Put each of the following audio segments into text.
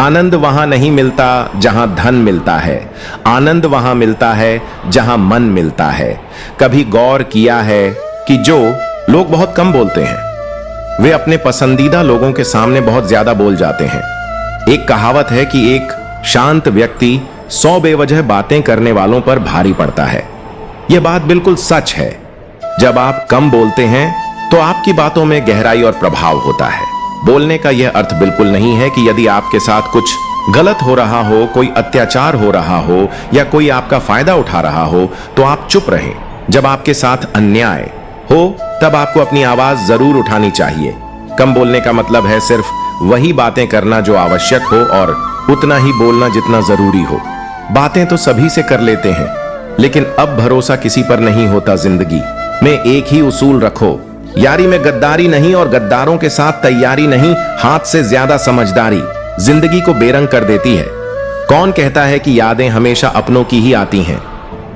आनंद वहां नहीं मिलता जहां धन मिलता है, आनंद वहां मिलता है जहां मन मिलता है। कभी गौर किया है कि जो लोग बहुत कम बोलते हैं वे अपने पसंदीदा लोगों के सामने बहुत ज्यादा बोल जाते हैं। एक कहावत है कि एक शांत व्यक्ति 100 बेवजह बातें करने वालों पर भारी पड़ता है। यह बात बिल्कुल सच है। जब आप कम बोलते हैं तो आपकी बातों में गहराई और प्रभाव होता है। बोलने का यह अर्थ बिल्कुल नहीं है कि यदि आपके साथ कुछ गलत हो रहा हो, कोई अत्याचार हो रहा हो या कोई आपका फायदा उठा रहा हो तो आप चुप रहें। जब आपके साथ अन्याय हो तब आपको अपनी आवाज जरूर उठानी चाहिए। कम बोलने का मतलब है सिर्फ वही बातें करना जो आवश्यक हो और उतना ही बोलना जितना जरूरी हो। बातें तो सभी से कर लेते हैं, लेकिन अब भरोसा किसी पर नहीं होता। जिंदगी में एक ही उसूल रखो, यारी में गद्दारी नहीं और गद्दारों के साथ तैयारी नहीं। हाथ से ज्यादा समझदारी जिंदगी को बेरंग कर देती है। कौन कहता है कि यादें हमेशा अपनों की ही आती हैं?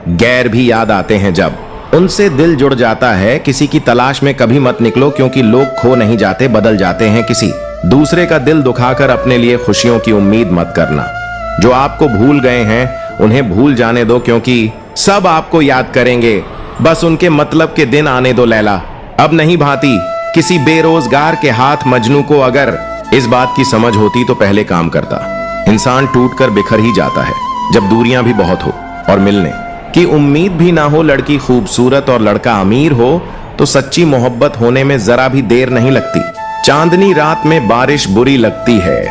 गैर भी याद आते हैं जब उनसे दिल जुड़ जाता है। किसी की तलाश में कभी मत निकलो, क्योंकि लोग खो नहीं जाते, बदल जाते हैं। किसी दूसरे का दिल दुखाकर अपने लिए खुशियों की उम्मीद मत करना। जो आपको भूल गए हैं उन्हें भूल जाने दो, क्योंकि सब आपको याद करेंगे। बस उनके मतलब के दिन आने दो लैला। अब नहीं भाती किसी बेरोजगार के हाथ मजनू को। अगर इस बात की समझ होती तो पहले काम करता। इंसान टूटकर बिखर ही जाता है जब दूरियां भी बहुत हो और मिलने की उम्मीद भी ना हो। लड़की खूबसूरत और लड़का अमीर हो तो सच्ची मोहब्बत होने में जरा भी देर नहीं लगती। चांदनी रात में बारिश बुरी लगती है,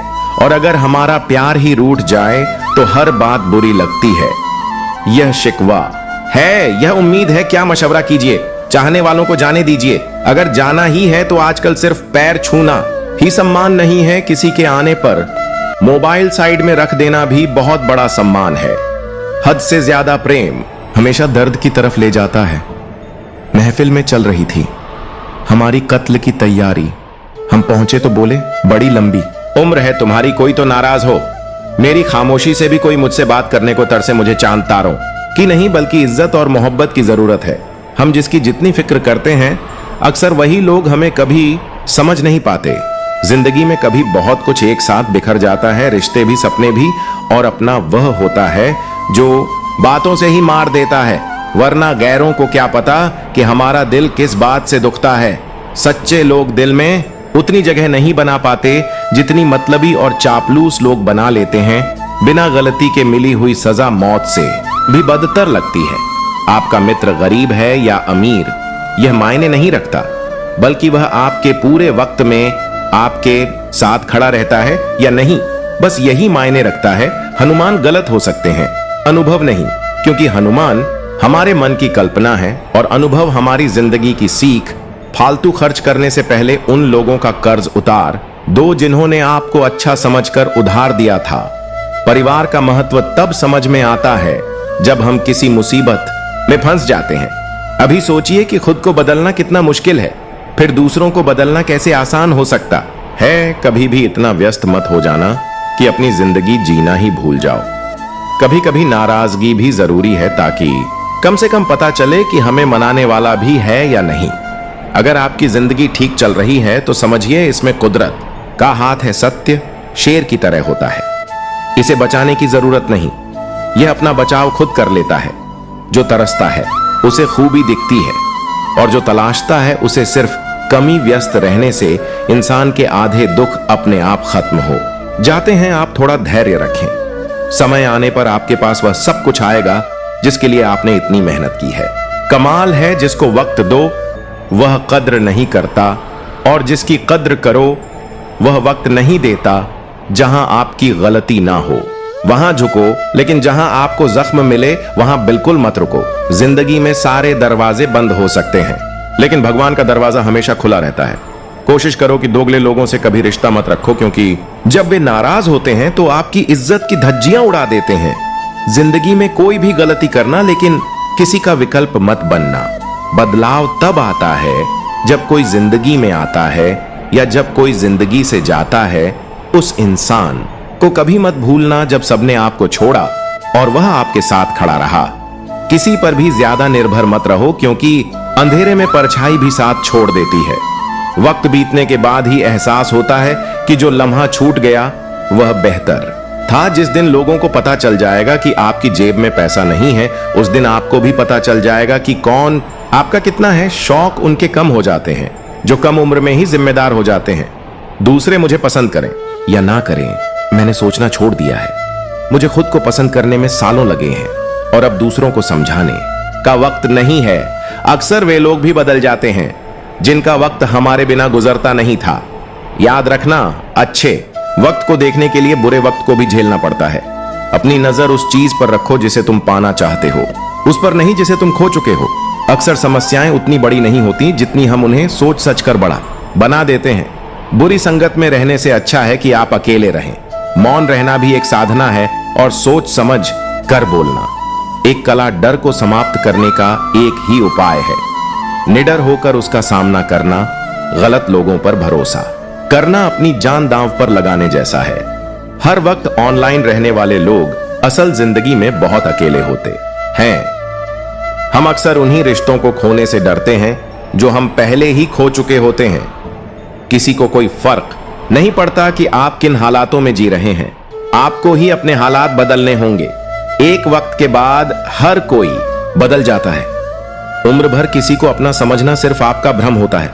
और अगर हमारा प्यार ही रूठ जाए तो हर बात बुरी लगती है। यह शिकवा है, यह उम्मीद है, क्या मशवरा कीजिए। चाहने वालों को जाने दीजिए। अगर जाना ही है तो आजकल सिर्फ पैर छूना ही सम्मान नहीं है। किसी के आने पर मोबाइल साइड में रख देना भी बहुत बड़ा सम्मान है। हद से ज्यादा प्रेम हमेशा दर्द की तरफ ले जाता है। महफिल में चल रही थी हमारी कत्ल की तैयारी। हम पहुंचे तो बोले, बड़ी लंबी उम्र है तुम्हारी, कोई तो नाराज हो। मेरी खामोशी से भी कोई मुझसे बात करने को तरसे। मुझे चांद तारों की नहीं बल्कि इज्जत और मोहब्बत की जरूरत है। हम जिसकी जितनी फिक्र करते हैं अक्सर वही लोग हमें कभी समझ नहीं पाते। जिंदगी में कभी बहुत कुछ एक साथ बिखर जाता है, रिश्ते भी, सपने भी, और अपना वह होता है जो बातों से ही मार देता है। वरना गैरों को क्या पता कि हमारा दिल किस बात से दुखता है। सच्चे लोग दिल में उतनी जगह नहीं बना पाते जितनी मतलबी और चापलूस लोग बना लेते हैं। बिना गलती के मिली हुई सजा मौत से भी बदतर लगती है। आपका मित्र गरीब है या अमीर यह मायने नहीं रखता, बल्कि वह आपके पूरे वक्त में आपके साथ खड़ा रहता है या नहीं, बस यही मायने रखता है। हनुमान गलत हो सकते हैं, अनुभव नहीं, क्योंकि हनुमान हमारे मन की कल्पना है और अनुभव हमारी जिंदगी की सीख। फालतू खर्च करने से पहले उन लोगों का कर्ज उतार दो जिन्होंने आपको अच्छा समझकर उधार दिया था। परिवार का महत्व तब समझ में आता है जब हम किसी मुसीबत में फंस जाते हैं। अभी सोचिए कि खुद को बदलना कितना मुश्किल है, फिर दूसरों को बदलना कैसे आसान हो सकता है। कभी भी इतना व्यस्त मत हो जाना कि अपनी जिंदगी जीना ही भूल जाओ। कभी कभी नाराजगी भी जरूरी है, ताकि कम से कम पता चले कि हमें मनाने वाला भी है या नहीं। अगर आपकी जिंदगी ठीक चल रही है तो समझिए इसमें कुदरत का हाथ है। सत्य शेर की तरह होता है, इसे बचाने की जरूरत नहीं, यह अपना बचाव खुद कर लेता है। जो तरसता है उसे खूबी दिखती है, और जो तलाशता है उसे सिर्फ कमी। व्यस्त रहने से इंसान के आधे दुख अपने आप खत्म हो जाते हैं। आप थोड़ा धैर्य रखें, समय आने पर आपके पास वह सब कुछ आएगा जिसके लिए आपने इतनी मेहनत की है। कमाल है जिसको वक्त दो वह कद्र नहीं करता, और जिसकी कद्र करो वह वक्त नहीं देता। जहां आपकी गलती ना हो वहां झुको, लेकिन जहां आपको जख्म मिले वहां बिल्कुल मत रुको। जिंदगी में सारे दरवाजे बंद हो सकते हैं, लेकिन भगवान का दरवाजा हमेशा खुला रहता है। कोशिश करो कि दोगले लोगों से कभी रिश्ता मत रखो, क्योंकि जब वे नाराज होते हैं तो आपकी इज्जत की धज्जियां उड़ा देते हैं। जिंदगी में कोई भी गलती करना, लेकिन किसी का विकल्प मत बनना। बदलाव तब आता है जब कोई जिंदगी में आता है या जब कोई जिंदगी से जाता है। उस इंसान को कभी मत भूलना जब सबने आपको छोड़ा और वह आपके साथ खड़ा रहा। किसी पर भी ज्यादा निर्भर मत रहो, क्योंकि अंधेरे में परछाई भी साथ छोड़ देती है। वक्त बीतने के बाद ही एहसास होता है कि जो लम्हा छूट गया वह बेहतर था। जिस दिन लोगों को पता चल जाएगा कि आपकी जेब में पैसा नहीं है, उस दिन आपको भी पता चल जाएगा कि कौन आपका कितना है। शौक उनके कम हो जाते हैं जो कम उम्र में ही जिम्मेदार हो जाते हैं। दूसरे मुझे पसंद करें या ना करें, मैंने सोचना छोड़ दिया है। मुझे खुद को पसंद करने में सालों लगे हैं और अब दूसरों को समझाने का वक्त नहीं है। अक्सर वे लोग भी बदल जाते हैं जिनका वक्त हमारे बिना गुजरता नहीं था। याद रखना, अच्छे वक्त को देखने के लिए बुरे वक्त को भी झेलना पड़ता है। अपनी नजर उस चीज पर रखो जिसे तुम पाना चाहते हो, उस पर नहीं जिसे तुम खो चुके हो। अक्सर समस्याएं उतनी बड़ी नहीं होती जितनी हम उन्हें सोच सच कर बड़ा बना देते हैं। बुरी संगत में रहने से अच्छा है कि आप अकेले रहें। मौन रहना भी एक साधना है और सोच समझ कर बोलना एक कला। डर को समाप्त करने का एक ही उपाय है, निडर होकर उसका सामना करना। गलत लोगों पर भरोसा करना अपनी जान दांव पर लगाने जैसा है। हर वक्त ऑनलाइन रहने वाले लोग असल जिंदगी में बहुत अकेले होते हैं। हम अक्सर उन्हीं रिश्तों को खोने से डरते हैं जो हम पहले ही खो चुके होते हैं। किसी को कोई फर्क नहीं पड़ता कि आप किन हालातों में जी रहे हैं, आपको ही अपने हालात बदलने होंगे। एक वक्त के बाद हर कोई बदल जाता है। उम्र भर किसी को अपना समझना सिर्फ आपका भ्रम होता है।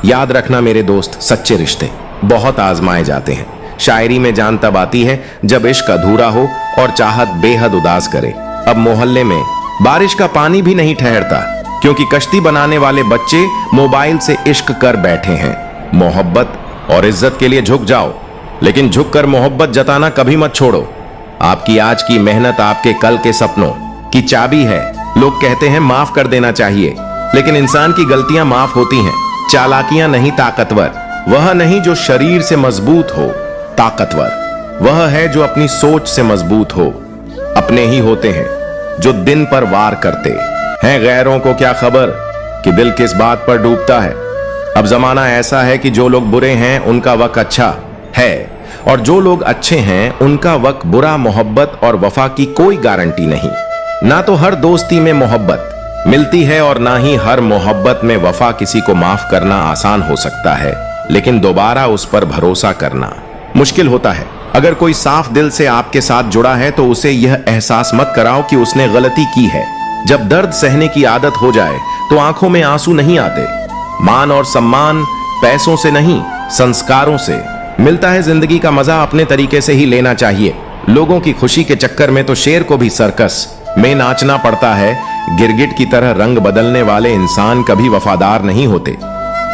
याद रखना मेरे दोस्त, सच्चे रिश्ते बहुत आजमाए जाते हैं। शायरी में जान तब आती है जब इश्क अधूरा हो और चाहत बेहद उदास करे। अब मोहल्ले में बारिश का पानी भी नहीं ठहरता क्योंकि कश्ती बनाने वाले बच्चे मोबाइल से इश्क कर बैठे हैं। मोहब्बत और इज्जत के लिए झुक जाओ, लेकिन झुककर मोहब्बत जताना कभी मत छोड़ो। आपकी आज की मेहनत आपके कल के सपनों की चाबी है। लोग कहते हैं माफ कर देना चाहिए, लेकिन इंसान की गलतियां माफ होती हैं, चालाकियां नहीं। ताकतवर वह नहीं जो शरीर से मजबूत हो, ताकतवर वह है जो अपनी सोच से मजबूत हो। अपने ही होते हैं जो दिन पर वार करते हैं। गैरों को क्या खबर कि दिल किस बात पर डूबता है। अब जमाना ऐसा है कि जो लोग बुरे हैं उनका वक्त अच्छा है और जो लोग अच्छे हैं उनका वक्त बुरा। मोहब्बत और वफा की कोई गारंटी नहीं। ना तो हर दोस्ती में मोहब्बत मिलती है और ना ही हर मोहब्बत में वफा। किसी को माफ करना आसान हो सकता है, लेकिन दोबारा उस पर भरोसा करना मुश्किल होता है। अगर कोई साफ दिल से आपके साथ जुड़ा है तो उसे यह एहसास मत कराओ कि उसने गलती की है। जब दर्द सहने की आदत हो जाए तो आंखों में आंसू नहीं आते। मान और सम्मान पैसों से नहीं, संस्कारों से मिलता है। जिंदगी का मजा अपने तरीके से ही लेना चाहिए। लोगों की खुशी के चक्कर में तो शेर को भी सर्कस में नाचना पड़ता है। गिरगिट की तरह रंग बदलने वाले इंसान कभी वफादार नहीं होते।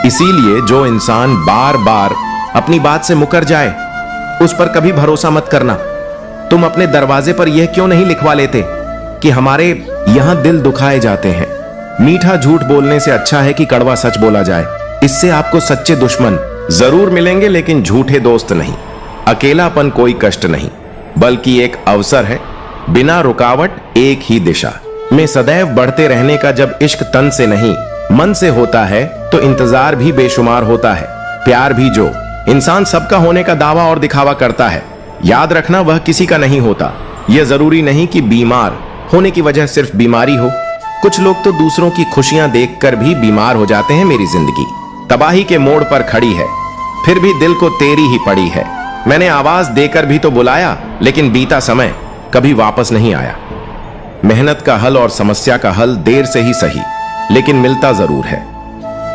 इसीलिए जो इंसान बार बार अपनी बात से मुकर जाए उस पर कभी भरोसा मत करना। तुम अपने दरवाजे पर यह क्यों नहीं लिखवा लेते कि हमारे यहां दिल दुखाए जाते हैं। मीठा झूठ बोलने से अच्छा है कि कड़वा सच बोला जाए। इससे आपको सच्चे दुश्मन जरूर मिलेंगे, लेकिन झूठे दोस्त नहीं। अकेलापन कोई कष्ट नहीं, बल्कि एक अवसर है। बिना रुकावट एक ही दिशा में सदैव बढ़ते रहने का। जब इश्क तन से नहीं मन से होता है तो इंतजार भी बेशुमार होता है। प्यार भी जो इंसान सबका होने का दावा और दिखावा करता है, याद रखना वह किसी का नहीं होता। यह जरूरी नहीं कि बीमार होने की वजह सिर्फ बीमारी हो। कुछ लोग तो दूसरों की खुशियां देखकर भी बीमार हो जाते हैं। मेरी जिंदगी तबाही के मोड़ पर खड़ी है, फिर भी दिल को तेरी ही पड़ी है। मैंने आवाज देकर भी तो बुलाया, लेकिन बीता समय कभी वापस नहीं आया। मेहनत का हल और समस्या का हल देर से ही सही, लेकिन मिलता जरूर है।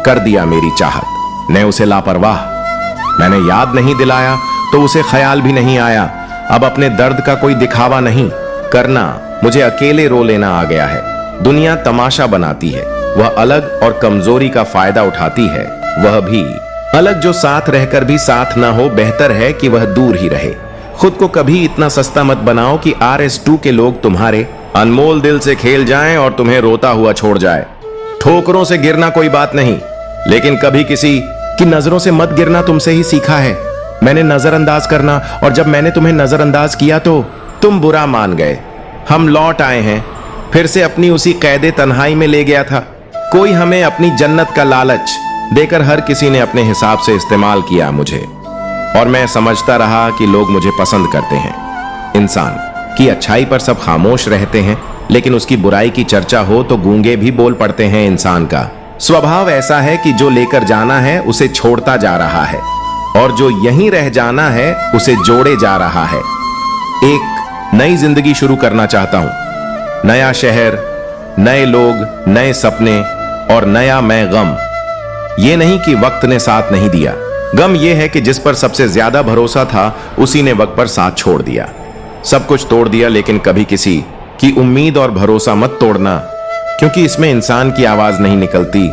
कर दिया मेरी चाहत ने उसे लापरवाह। मैंने याद नहीं दिलाया तो उसे ख्याल भी नहीं आया। अब अपने दर्द का कोई दिखावा नहीं करना, मुझे अकेले रो लेना आ गया है। दुनिया तमाशा बनाती है, वह अलग और कमजोरी का फायदा उठाती है। वह भी अलग जो साथ रहकर भी साथ ना हो। बेहतर है कि वह दूर ही रहे। खुद को कभी इतना सस्ता मत बनाओ कि RS2 के लोग तुम्हारे अनमोल दिल से खेल जाएं और तुम्हें रोता हुआ छोड़ जाए। ठोकरों से गिरना कोई बात नहीं, लेकिन कभी किसी की नजरों से मत गिरना तुमसे ही सीखा है मैंने नजरअंदाज करना। और जब मैंने तुम्हें नजरअंदाज किया तो तुम बुरा मान गए। हम लौट आए हैं, फिर से अपनी उसी कैदे तन्हाई में ले गया था। कोई हमें अपनी जन्नत का लालच देकर हर किसी ने अपने हिसाब से इस्तेमाल किया मुझे, और मैं समझता रहा कि लोग मुझे पसंद करते हैं। इंसान की अच्छाई पर सब खामोश रहते हैं, लेकिन उसकी बुराई की चर्चा हो तो गूंगे भी बोल पड़ते हैं। इंसान का स्वभाव ऐसा है कि जो लेकर जाना है उसे छोड़ता जा रहा है और जो यहीं रह जाना है उसे जोड़े जा रहा है। एक नई जिंदगी शुरू करना चाहता हूं, नया शहर, नए लोग, नए सपने और नया मैं गम। ये नहीं कि वक्त ने साथ नहीं दिया, गम यह है कि जिस पर सबसे ज्यादा भरोसा था उसी ने वक्त पर साथ छोड़ दिया। सब कुछ तोड़ दिया, लेकिन कभी किसी की उम्मीद और भरोसा मत तोड़ना, क्योंकि इसमें इंसान की आवाज नहीं निकलती,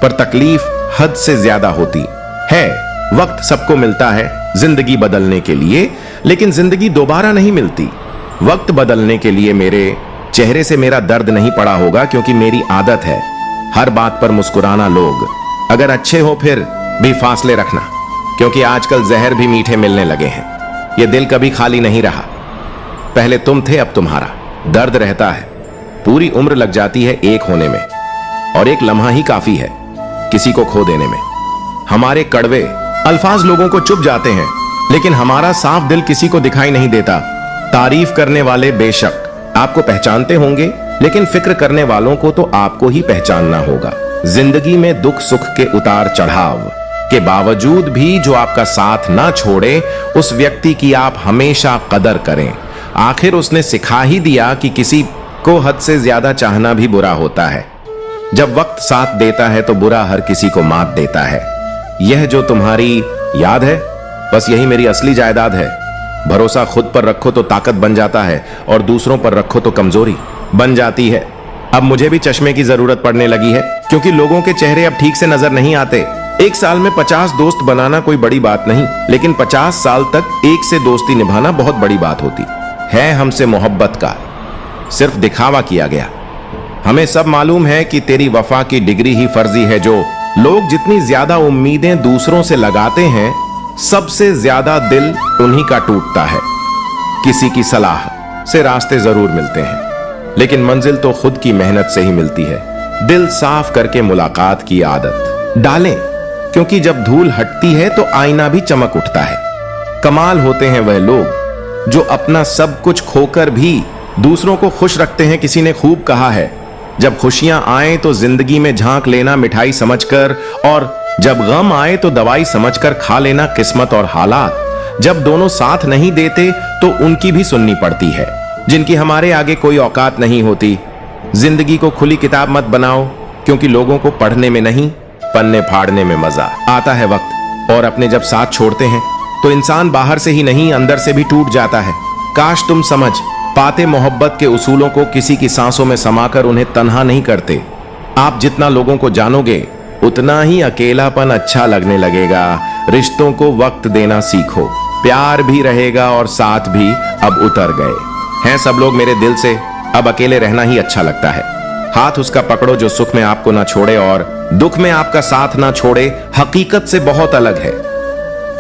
पर तकलीफ हद से ज्यादा होती है। वक्त सबको मिलता है जिंदगी बदलने के लिए, लेकिन जिंदगी दोबारा नहीं मिलती। वक्त बदलने के लिए मेरे चेहरे से मेरा दर्द नहीं पड़ा होगा, क्योंकि मेरी आदत है हर बात पर मुस्कुराना। लोग अगर अच्छे हो फिर भी फासले रखना, क्योंकि आजकल जहर भी मीठे मिलने लगे हैं। यह दिल कभी खाली नहीं रहा, पहले तुम थे अब तुम्हारा। दर्द रहता है, पूरी उम्र लग जाती है एक होने में, और एक लम्हा ही काफी है किसी को खो देने में। हमारे कड़वे अल्फाज लोगों को चुप जाते हैं, लेकिन हमारा साफ दिल किसी को दिखाई नहीं देता। तारीफ करने वाले बेशक आपको पहचानते होंगे, लेकिन फिक्र करने वालों को तो आपको ही पहचानना होगा। जिंदगी में दुख सुख के उतार चढ़ाव के बावजूद भी जो आपका साथ ना छोड़े, उस व्यक्ति की आप हमेशा कदर करें। आखिर उसने सिखा ही दिया कि किसी को हद से ज्यादा चाहना भी बुरा होता है। जब वक्त साथ देता है तो बुरा हर किसी को मात देता है। यह जो तुम्हारी याद है, बस यही मेरी असली जायदाद है। भरोसा खुद पर रखो तो ताकत बन जाता है, और दूसरों पर रखो तो कमजोरी बन जाती है। अब मुझे भी चश्मे की जरूरत पड़ने लगी है, क्योंकि लोगों के चेहरे अब ठीक से नजर नहीं आते। एक साल में 50 दोस्त बनाना कोई बड़ी बात नहीं, लेकिन 50 साल तक एक से दोस्ती निभाना बहुत बड़ी बात होती है। हमसे मोहब्बत का सिर्फ दिखावा किया गया। हमें सब मालूम है कि तेरी वफा की डिग्री ही फर्जी है। जो लोग जितनी ज्यादा उम्मीदें दूसरों से लगाते हैं, सबसे ज्यादा दिल उन्हीं का टूटता है। किसी की सलाह से रास्ते जरूर मिलते हैं, लेकिन मंजिल तो खुद की मेहनत से ही मिलती है। दिल साफ करके मुलाकात की आदत डालें, क्योंकि जब धूल हटती है तो आईना भी चमक उठता है। कमाल होते हैं वह लोग जो अपना सब कुछ खोकर भी दूसरों को खुश रखते हैं। किसी ने खूब कहा है, जब खुशियां आए तो जिंदगी में झांक लेना मिठाई समझकर, और जब गम आए तो दवाई समझकर खा लेना किस्मत और हालात। जब दोनों साथ नहीं देते तो उनकी भी सुननी पड़ती है, जिनकी हमारे आगे कोई औकात नहीं होती। जिंदगी को खुली किताब मत बनाओ, क्योंकि लोगों को पढ़ने में नहीं, पन्ने फाड़ने में मजा आता है। वक्त और अपने जब साथ छोड़ते हैं तो इंसान बाहर से ही नहीं अंदर से भी टूट जाता है। काश तुम समझ पाते मोहब्बत के उसूलों को, किसी की सांसों में समाकर उन्हें तन्हा नहीं करते। आप जितना लोगों को जानोगे उतना ही अकेलापन अच्छा लगने लगेगा। रिश्तों को वक्त देना सीखो, प्यार भी रहेगा और साथ भी अब उतर गए हैं सब लोग मेरे दिल से। अब अकेले रहना ही अच्छा लगता है। हाथ उसका पकड़ो जो सुख में आपको ना छोड़े और दुख में आपका साथ ना छोड़े। हकीकत से बहुत अलग है।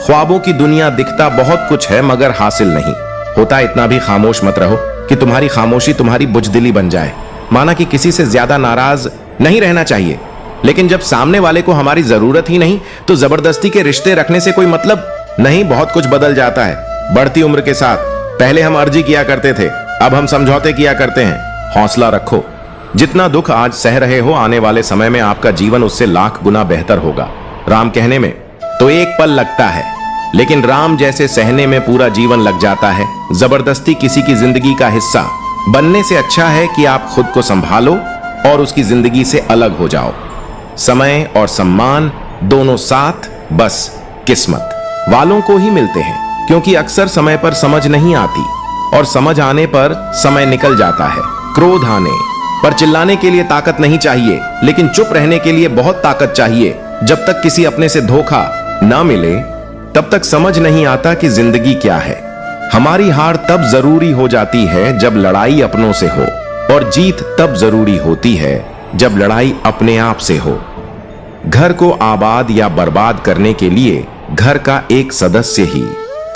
ख्वाबों की दुनिया दिखता बहुत कुछ है, मगर हासिल नहीं होता। इतना भी खामोश मत रहो कि तुम्हारी खामोशी तुम्हारी बुजदिली बन जाए। माना कि किसी से ज्यादा नाराज नहीं रहना चाहिए, लेकिन जब सामने वाले को हमारी जरूरत ही नहीं तो जबरदस्ती के रिश्ते रखने से कोई मतलब नहीं। बहुत कुछ बदल जाता है बढ़ती उम्र के साथ। पहले हम अर्जी किया करते थे, अब हम समझौते किया करते हैं। हौसला रखो। जितना दुख आज सह रहे हो, आने वाले समय में आपका जीवन उससे लाख गुना बेहतर होगा। राम कहने में तो एक पल लगता है, लेकिन राम जैसे सहने में पूरा जीवन लग जाता है। जबरदस्ती किसी की जिंदगी का हिस्सा बनने से अच्छा है कि आप खुद को संभालो और उसकी जिंदगी से अलग हो जाओ। समय और सम्मान दोनों साथ बस किस्मत वालों को ही मिलते हैं, क्योंकि अक्सर समय पर समझ नहीं आती और समझ आने पर समय निकल जाता है। क्रोध आने पर चिल्लाने के लिए ताकत नहीं चाहिए, लेकिन चुप रहने के लिए बहुत ताकत चाहिए। जब तक किसी अपने से धोखा ना मिले तब तक समझ नहीं आता कि जिंदगी क्या है। हमारी हार तब जरूरी हो जाती है जब लड़ाई अपनों से हो, और जीत तब जरूरी होती है जब लड़ाई अपने आप से हो। घर को आबाद या बर्बाद करने के लिए घर का एक सदस्य ही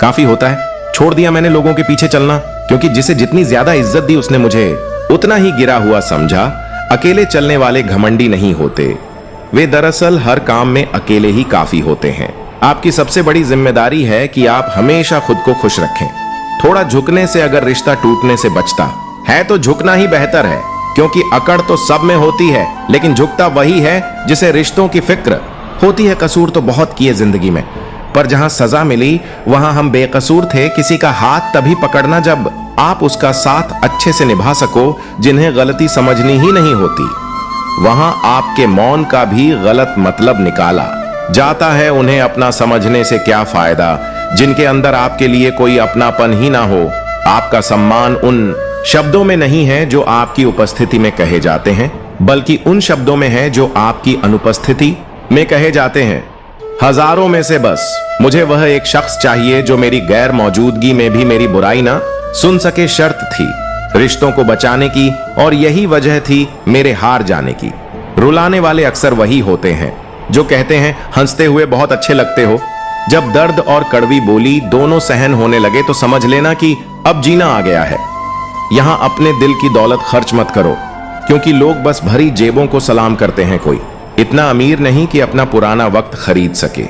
काफी होता है। छोड़ दिया मैंने लोगों के पीछे चलना, क्योंकि जिसे जितनी ज्यादा इज्जत दी उसने मुझे उतना ही गिरा हुआ समझा। अकेले चलने वाले घमंडी नहीं होते, वे दरअसल हर काम में अकेले ही काफी होते हैं। आपकी सबसे बड़ी जिम्मेदारी है कि आप हमेशा खुद को खुश रखें। थोड़ा झुकने से अगर रिश्ता टूटने से बचता है तो झुकना ही बेहतर है, क्योंकि अकड़ तो सब में होती है, लेकिन झुकता वही है जिसे रिश्तों की फिक्र होती है। कसूर तो बहुत किए जिंदगी में, पर जहां सजा मिली वहां हम बेकसूर थे। किसी का हाथ तभी पकड़ना जब आप उसका साथ अच्छे से निभा सको, जिन्हें गलती समझनी ही नहीं होती। वहां आपके मौन का भी गलत मतलब निकाला जाता है। उन्हें अपना समझने से क्या फायदा, जिनके अंदर आपके लिए कोई अपनापन ही ना हो। आपका सम्मान उन शब्दों में नहीं है जो आपकी उपस्थिति में कहे जाते हैं, बल्कि उन शब्दों में है जो आपकी अनुपस्थिति में कहे जाते हैं। हजारों में से बस मुझे वह एक शख्स चाहिए जो मेरी गैर मौजूदगी में भी मेरी बुराई ना सुन सके। शर्त थी रिश्तों को बचाने की, और यही वजह थी मेरे हार जाने की। रुलाने वाले अक्सर वही होते हैं जो कहते हैं हंसते हुए बहुत अच्छे लगते हो। जब दर्द और कड़वी बोली दोनों सहन होने लगे तो समझ लेना कि अब जीना आ गया है। यहां अपने दिल की दौलत खर्च मत करो, क्योंकि लोग बस भरी जेबों को सलाम करते हैं। कोई इतना अमीर नहीं कि अपना पुराना वक्त खरीद सके,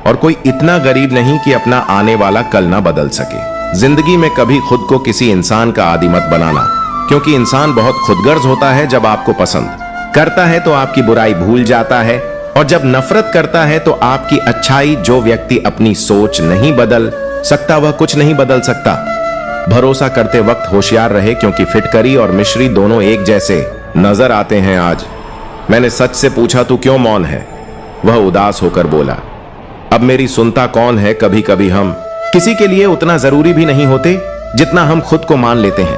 और कोई इतना गरीब नहीं कि अपना आने वाला कल ना बदल सके। जिंदगी में कभी खुद को किसी इंसान का आदी मत बनाना, क्योंकि इंसान बहुत खुदगर्ज होता है। जब आपको पसंद करता है तो आपकी बुराई भूल जाता है, और जब नफरत करता है तो आपकी अच्छाई। जो व्यक्ति अपनी सोच नहीं बदल सकता वह कुछ नहीं बदल सकता। भरोसा करते वक्त होशियार रहे, क्योंकि फिटकरी और मिश्री दोनों एक जैसे नजर आते हैं। आज मैंने सच से पूछा तू क्यों मौन है? वह उदास होकर बोला, अब मेरी सुनता कौन है? कभी कभी हम किसी के लिए उतना जरूरी भी नहीं होते जितना हम खुद को मान लेते हैं।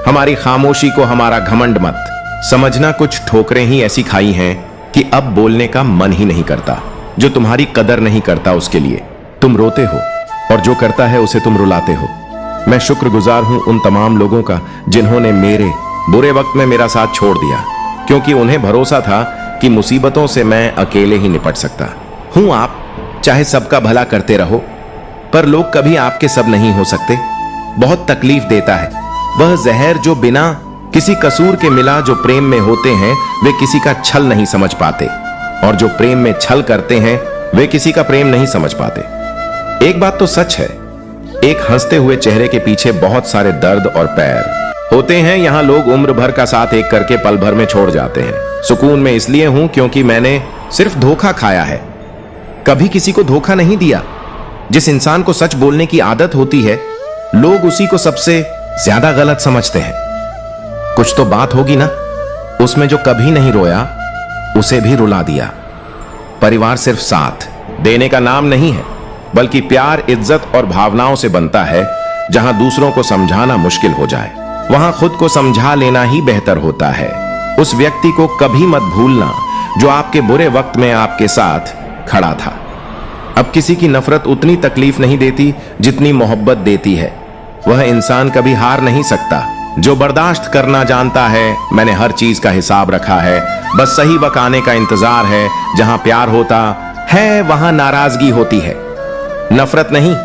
हमारी खामोशी को हमारा घमंड मत समझना। कुछ ठोकरें ही ऐसी खाई हैं कि अब बोलने का मन ही नहीं करता। जो तुम्हारी कदर नहीं करता उसके लिए तुम रोते हो, और जो करता है उसे तुम रुलाते हो। मैं शुक्रगुजार हूं उन तमाम लोगों का जिन्होंने मेरे बुरे वक्त में मेरा साथ छोड़ दिया, क्योंकि उन्हें भरोसा था कि मुसीबतों से मैं अकेले ही निपट सकता हूं। आप चाहे सबका भला करते रहो, पर लोग कभी आपके सब नहीं हो सकते। बहुत तकलीफ देता है वह जहर जो बिना किसी कसूर के मिला। जो प्रेम में होते हैं वे किसी का छल नहीं समझ पाते, और जो प्रेम में छल करते हैं वे किसी का प्रेम नहीं समझ पाते। एक बात तो सच है, एक हंसते हुए चेहरे के पीछे बहुत सारे दर्द और पैर होते हैं। यहां लोग उम्र भर का साथ एक करके पल भर में छोड़ जाते हैं। सुकून में इसलिए हूं क्योंकि मैंने सिर्फ धोखा खाया है, कभी किसी को धोखा नहीं दिया। जिस इंसान को सच बोलने की आदत होती है, लोग उसी को सबसे ज्यादा गलत समझते हैं। कुछ तो बात होगी ना उसमें। जो कभी नहीं रोया उसे भी रुला दिया। परिवार सिर्फ साथ देने का नाम नहीं है, बल्कि प्यार, इज्जत और भावनाओं से बनता है। जहां दूसरों को समझाना मुश्किल हो जाए, वहां खुद को समझा लेना ही बेहतर होता है। उस व्यक्ति को कभी मत भूलना जो आपके बुरे वक्त में आपके साथ खड़ा था। अब किसी की नफरत उतनी तकलीफ नहीं देती जितनी मोहब्बत देती है। वह इंसान कभी हार नहीं सकता जो बर्दाश्त करना जानता है। मैंने हर चीज का हिसाब रखा है, बस सही वक्त आने का इंतजार है। जहां प्यार होता है वहां नाराजगी होती है, नफरत नहीं।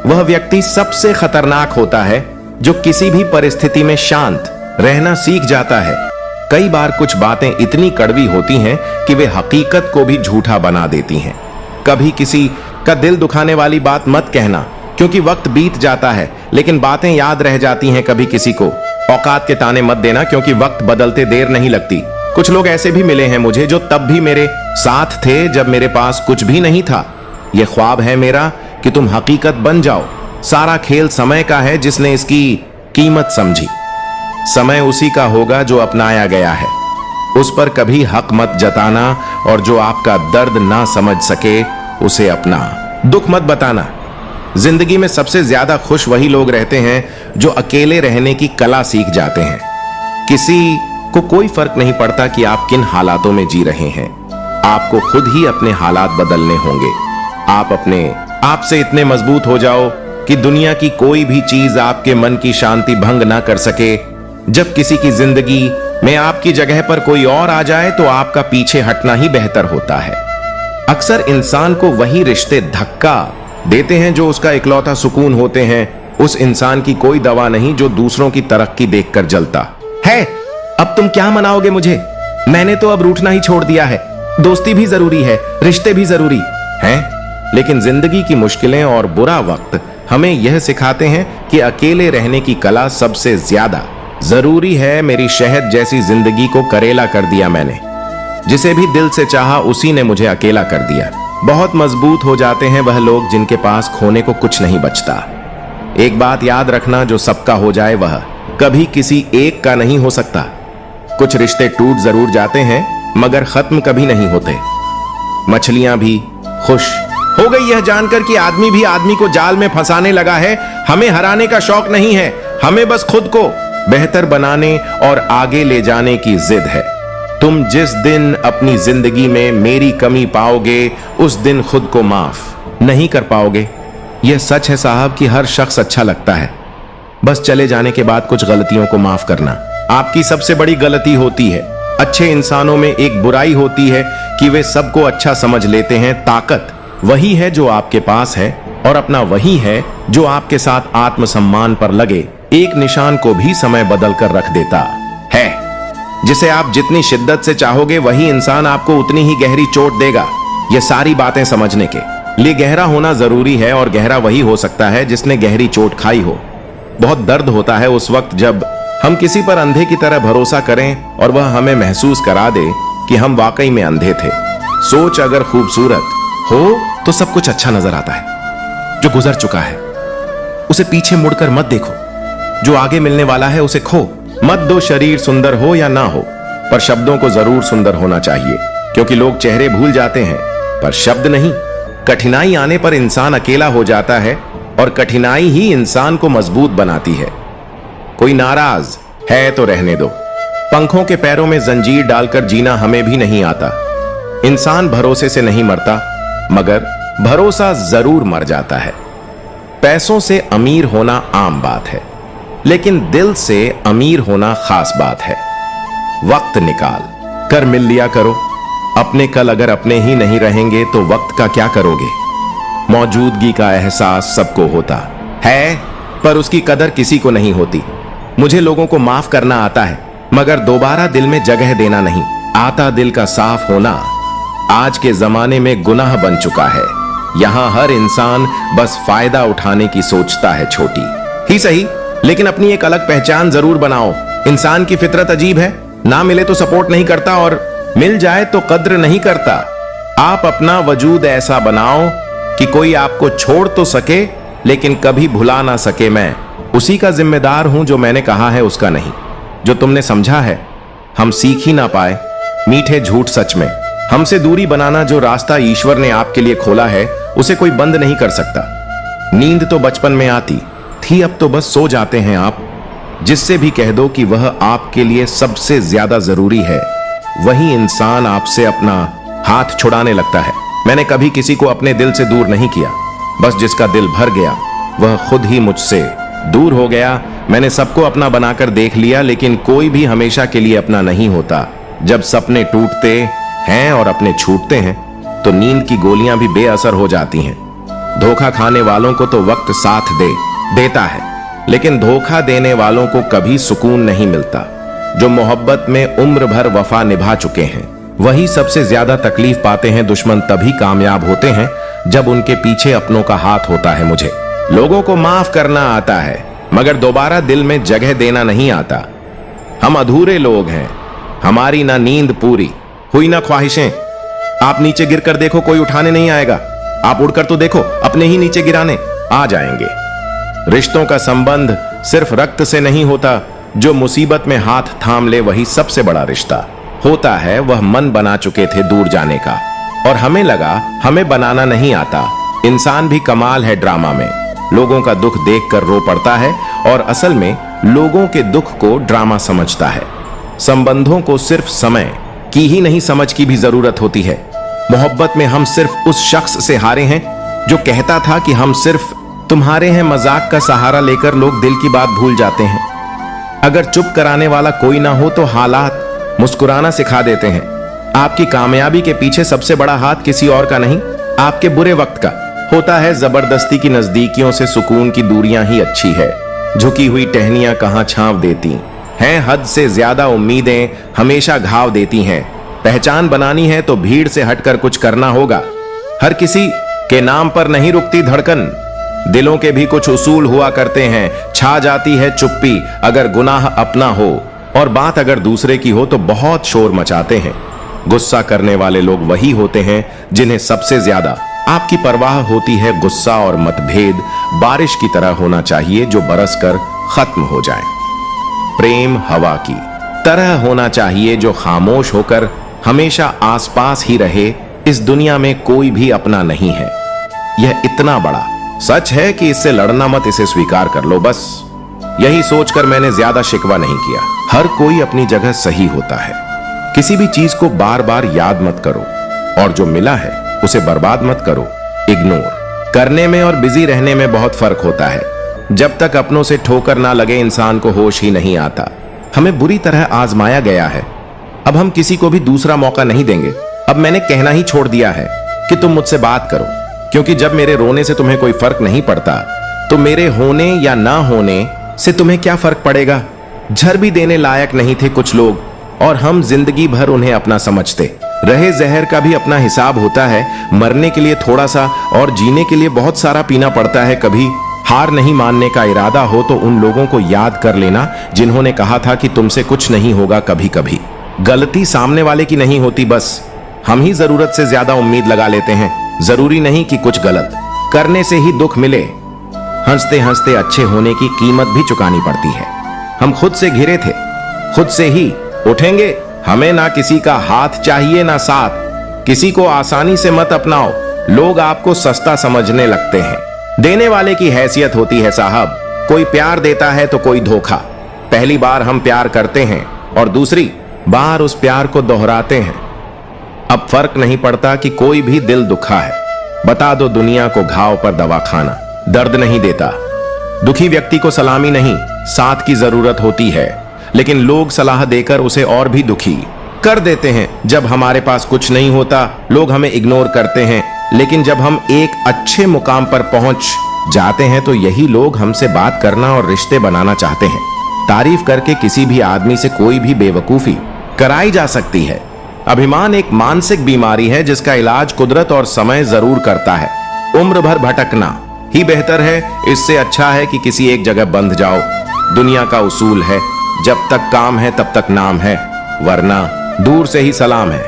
वह व्यक्ति सबसे खतरनाक होता है जो किसी भी परिस्थिति में शांत रहना सीख जाता है। कई बार कुछ बातें इतनी कड़वी होती हैं कि वे हकीकत को भी झूठा बना देती हैं। कभी किसी का दिल दुखाने वाली बात मत कहना, क्योंकि वक्त बीत जाता है लेकिन बातें याद रह जाती हैं। कभी किसी को औकात के ताने मत देना, क्योंकि वक्त बदलते देर नहीं लगती। कुछ लोग ऐसे भी मिले हैं मुझे जो तब भी मेरे साथ थे जब मेरे पास कुछ भी नहीं था। यह ख्वाब है मेरा कि तुम हकीकत बन जाओ। सारा खेल समय का है, जिसने इसकी कीमत समझी। समय उसी का होगा जो अपनाया गया है, उस पर कभी हक मत जताना। और जो आपका दर्द ना समझ सके उसे अपना दुख मत बताना। जिंदगी में सबसे ज्यादा खुश वही लोग रहते हैं जो अकेले रहने की कला सीख जाते हैं। किसी को कोई फर्क नहीं पड़ता कि आप किन हालातों में जी रहे हैं। आपको खुद ही अपने हालात बदलने होंगे। आप अपने आप से इतने मजबूत हो जाओ कि दुनिया की कोई भी चीज आपके मन की शांति भंग ना कर सके। जब किसी की जिंदगी में आपकी जगह पर कोई और आ जाए तो आपका पीछे हटना ही बेहतर होता है। अक्सर इंसान को वही रिश्ते धक्का देते हैं जो उसका इकलौता सुकून होते हैं। उस इंसान की कोई दवा नहीं जो दूसरों की तरक्की देखकर जलता है। अब तुम क्या मनाओगे मुझे? मैंने तो अब रूठना ही छोड़ दिया है। दोस्ती भी जरूरी है, रिश्ते भी जरूरी हैं, लेकिन जिंदगी की मुश्किलें और बुरा वक्त हमें यह सिखाते हैं कि अकेले रहने की कला सबसे ज्यादा जरूरी है। मेरी शहद जैसी जिंदगी को करेला कर दिया मैंने। जिसे भी दिल से चाहा उसी ने मुझे अकेला कर दिया। बहुत मजबूत हो जाते हैं वह लोग जिनके पास खोने को कुछ नहीं बचता। एक बात याद रखना, जो सबका हो जाए वह कभी किसी एक का नहीं हो सकता। कुछ रिश्ते टूट जरूर जाते हैं मगर खत्म कभी नहीं होते। मछलियां भी खुश हो गई यह जानकर कि आदमी भी आदमी को जाल में फंसाने लगा है। हमें हराने का शौक नहीं है, हमें बस खुद को बेहतर बनाने और आगे ले जाने की जिद है। तुम जिस दिन अपनी जिंदगी में मेरी कमी पाओगे उस दिन खुद को माफ नहीं कर पाओगे। यह सच है साहब कि हर शख्स अच्छा लगता है, बस चले जाने के बाद कुछ गलतियों को माफ करना आपकी सबसे बड़ी गलती होती है। अच्छे इंसानों में एक बुराई होती है कि वे सबको अच्छा समझ लेते हैं। ताकत वही है जो आपके पास है और अपना वही है जो आपके साथ आत्मसम्मान पर लगे एक निशान को भी समय बदल कर रख देता है। जिसे आप जितनी शिद्दत से चाहोगे वही इंसान आपको उतनी ही गहरी चोट देगा। ये सारी बातें समझने के लिए गहरा होना जरूरी है और गहरा वही हो सकता है जिसने गहरी चोट खाई हो। बहुत दर्द होता है उस वक्त जब हम किसी पर अंधे की तरह भरोसा करें और वह हमें महसूस करा दे कि हम वाकई में अंधे थे। सोच अगर खूबसूरत हो तो सब कुछ अच्छा नजर आता है। जो गुजर चुका है उसे पीछे मुड़कर मत देखो, जो आगे मिलने वाला है उसे खो मत दो। शरीर सुंदर हो या ना हो पर शब्दों को जरूर सुंदर होना चाहिए, क्योंकि लोग चेहरे भूल जाते हैं पर शब्द नहीं। कठिनाई आने पर इंसान अकेला हो जाता है और कठिनाई ही इंसान को मजबूत बनाती है। कोई नाराज है तो रहने दो। पंखों के पैरों में जंजीर डालकर जीना हमें भी नहीं आता। इंसान भरोसे से नहीं मरता मगर भरोसा जरूर मर जाता है। पैसों से अमीर होना आम बात है, लेकिन दिल से अमीर होना खास बात है। वक्त निकाल कर मिल लिया करो। अपने कल अगर अपने ही नहीं रहेंगे तो वक्त का क्या करोगे। मौजूदगी का एहसास सबको होता है पर उसकी कदर किसी को नहीं होती। मुझे लोगों को माफ करना आता है मगर दोबारा दिल में जगह देना नहीं आता। दिल का साफ होना आज के जमाने में गुनाह बन चुका है। यहां हर इंसान बस फायदा उठाने की सोचता है। छोटी ही सही लेकिन अपनी एक अलग पहचान जरूर बनाओ। इंसान की फितरत अजीब है, ना मिले तो सपोर्ट नहीं करता और मिल जाए तो कद्र नहीं करता। आप अपना वजूद ऐसा बनाओ कि कोई आपको छोड़ तो सके लेकिन कभी भुला ना सके। मैं उसी का जिम्मेदार हूं जो मैंने कहा है उसका नहीं। जो तुमने समझा है हम सीख ही ना पाए। मीठे झूठ सच में हमसे दूरी बनाना। जो रास्ता ईश्वर ने आपके लिए खोला है उसे कोई बंद नहीं कर सकता। नींद तो बचपन में आती थी, अब तो बस सो जाते हैं आप। जिससे भी कह दो कि वह आपके लिए सबसे ज्यादा जरूरी है, वही इंसान आपसे अपना हाथ छुड़ाने लगता है। मैंने कभी किसी को अपने दिल से दूर नहीं किया, बस जिसका दिल भर गया वह खुद ही मुझसे दूर हो गया। मैंने सबको अपना बनाकर देख लिया लेकिन कोई भी हमेशा के लिए अपना नहीं होता। जब सपने टूटते हैं और अपने छूटते हैं तो नींद की गोलियां भी बेअसर हो जाती हैं। धोखा खाने वालों को तो वक्त साथ देता है लेकिन धोखा देने वालों को कभी सुकून नहीं मिलता। जो मोहब्बत में उम्र भर वफा निभा चुके हैं वही सबसे ज्यादा तकलीफ पाते हैं। दुश्मन तभी कामयाब होते हैं जब उनके पीछे अपनों का हाथ होता है। मुझे लोगों को माफ करना आता है मगर दोबारा दिल में जगह देना नहीं आता। हम अधूरे लोग हैं, हमारी ना नींद पूरी हुई ना ख्वाहिशें। आप नीचे गिरकर देखो कोई उठाने नहीं आएगा। आप उड़कर तो देखो अपने ही नीचे गिराने आ जाएंगे। रिश्तों का संबंध सिर्फ रक्त से नहीं होता। जो मुसीबत में हाथ थाम ले वही सबसे बड़ा रिश्ता होता है। वह मन बना चुके थे दूर जाने का और हमें लगा हमें बनाना नहीं आता। इंसान भी कमाल है ड्रामा में। लोगों का दुख देखकर रो पड़ता है और असल में लोगों के दुख को ड्रामा समझता है। संबंधों को सिर्फ समय की ही नहीं समझ की भी जरूरत होती है। मोहब्बत में हम सिर्फ उस शख्स से हारे हैं जो कहता था कि हम सिर्फ तुम्हारे हैं। मजाक का सहारा लेकर लोग दिल की बात भूल जाते हैं। अगर चुप कराने वाला कोई ना हो तो हालात मुस्कुराना सिखा देते हैं। आपकी कामयाबी के पीछे सबसे बड़ा हाथ किसी और का नहीं, आपके बुरे वक्त का होता है। जबरदस्ती की नजदीकियों से सुकून की दूरियां ही अच्छी है। झुकी हुई टहनियां कहां छांव देती हैं। हद से ज्यादा उम्मीदें हमेशा घाव देती हैं। पहचान बनानी है तो भीड़ से हटकर कुछ करना होगा। हर किसी के नाम पर नहीं रुकती धड़कन। दिलों के भी कुछ उसूल हुआ करते हैं। छा जाती है चुप्पी अगर गुनाह अपना हो और बात अगर दूसरे की हो तो बहुत शोर मचाते हैं। गुस्सा करने वाले लोग वही होते हैं जिन्हें सबसे ज्यादा आपकी परवाह होती है। गुस्सा और मतभेद बारिश की तरह होना चाहिए जो बरसकर खत्म हो जाए। प्रेम हवा की तरह होना चाहिए जो खामोश होकर हमेशा आसपास ही रहे। इस दुनिया में कोई भी अपना नहीं है। यह इतना बड़ा सच है कि इससे लड़ना मत, इसे स्वीकार कर लो बस। यही सोचकर मैंने ज्यादा शिकवा नहीं किया। हर कोई अपनी जगह सही होता है। किसी भी चीज को बार बार याद मत करो और जो मिला है उसे बर्बाद मत करो। इग्नोर करने में और बिजी रहने में बहुत फर्क होता है। जब तक अपनों से ठोकर ना लगे इंसान को होश ही नहीं आता। हमें बुरी तरह आजमाया गया है। अब हम किसी को भी दूसरा मौका नहीं देंगे। अब मैंने कहना ही छोड़ दिया है कि तुम मुझसे बात करो, क्योंकि जब मेरे रोने से तुम्हें कोई फर्क नहीं पड़ता तो मेरे होने या ना होने से तुम्हें क्या फर्क पड़ेगा। झर भी देने लायक नहीं थे कुछ लोग और हम जिंदगी भर उन्हें अपना समझते रहे। जहर का भी अपना हिसाब होता है। मरने के लिए थोड़ा सा और जीने के लिए बहुत सारा पीना पड़ता है। कभी हार नहीं मानने का इरादा हो तो उन लोगों को याद कर लेना जिन्होंने कहा था कि तुमसे कुछ नहीं होगा। कभी कभी गलती सामने वाले की नहीं होती, बस हम ही जरूरत से ज्यादा उम्मीद लगा लेते हैं। जरूरी नहीं कि कुछ गलत करने से ही दुख मिले। हंसते हंसते अच्छे होने की कीमत भी चुकानी पड़ती है। हम खुद से घिरे थे, खुद से ही उठेंगे। हमें ना किसी का हाथ चाहिए ना साथ। किसी को आसानी से मत अपनाओ, लोग आपको सस्ता समझने लगते हैं। देने वाले की हैसियत होती है साहब। कोई प्यार देता है तो कोई धोखा। पहली बार हम प्यार करते हैं और दूसरी बार उस प्यार को दोहराते हैं। अब फर्क नहीं पड़ता कि कोई भी दिल दुखा है। बता दो दुनिया को घाव पर दवा खाना दर्द नहीं देता। दुखी व्यक्ति को सलामी नहीं, साथ की जरूरत होती है, लेकिन लोग सलाह देकर उसे और भी दुखी कर देते हैं। जब हमारे पास कुछ नहीं होता लोग हमें इग्नोर करते हैं, लेकिन जब हम एक अच्छे मुकाम पर पहुंच जाते हैं तो यही लोग हमसे बात करना और रिश्ते बनाना चाहते हैं। तारीफ करके किसी भी आदमी से कोई भी बेवकूफी कराई जा सकती है। अभिमान एक मानसिक बीमारी है जिसका इलाज कुदरत और समय जरूर करता है। उम्र भर भटकना ही बेहतर है। इससे अच्छा है कि किसी एक जगह बंध जाओ। दुनिया का उसूल है, जब तक काम है तब तक नाम है, वरना दूर से ही सलाम है।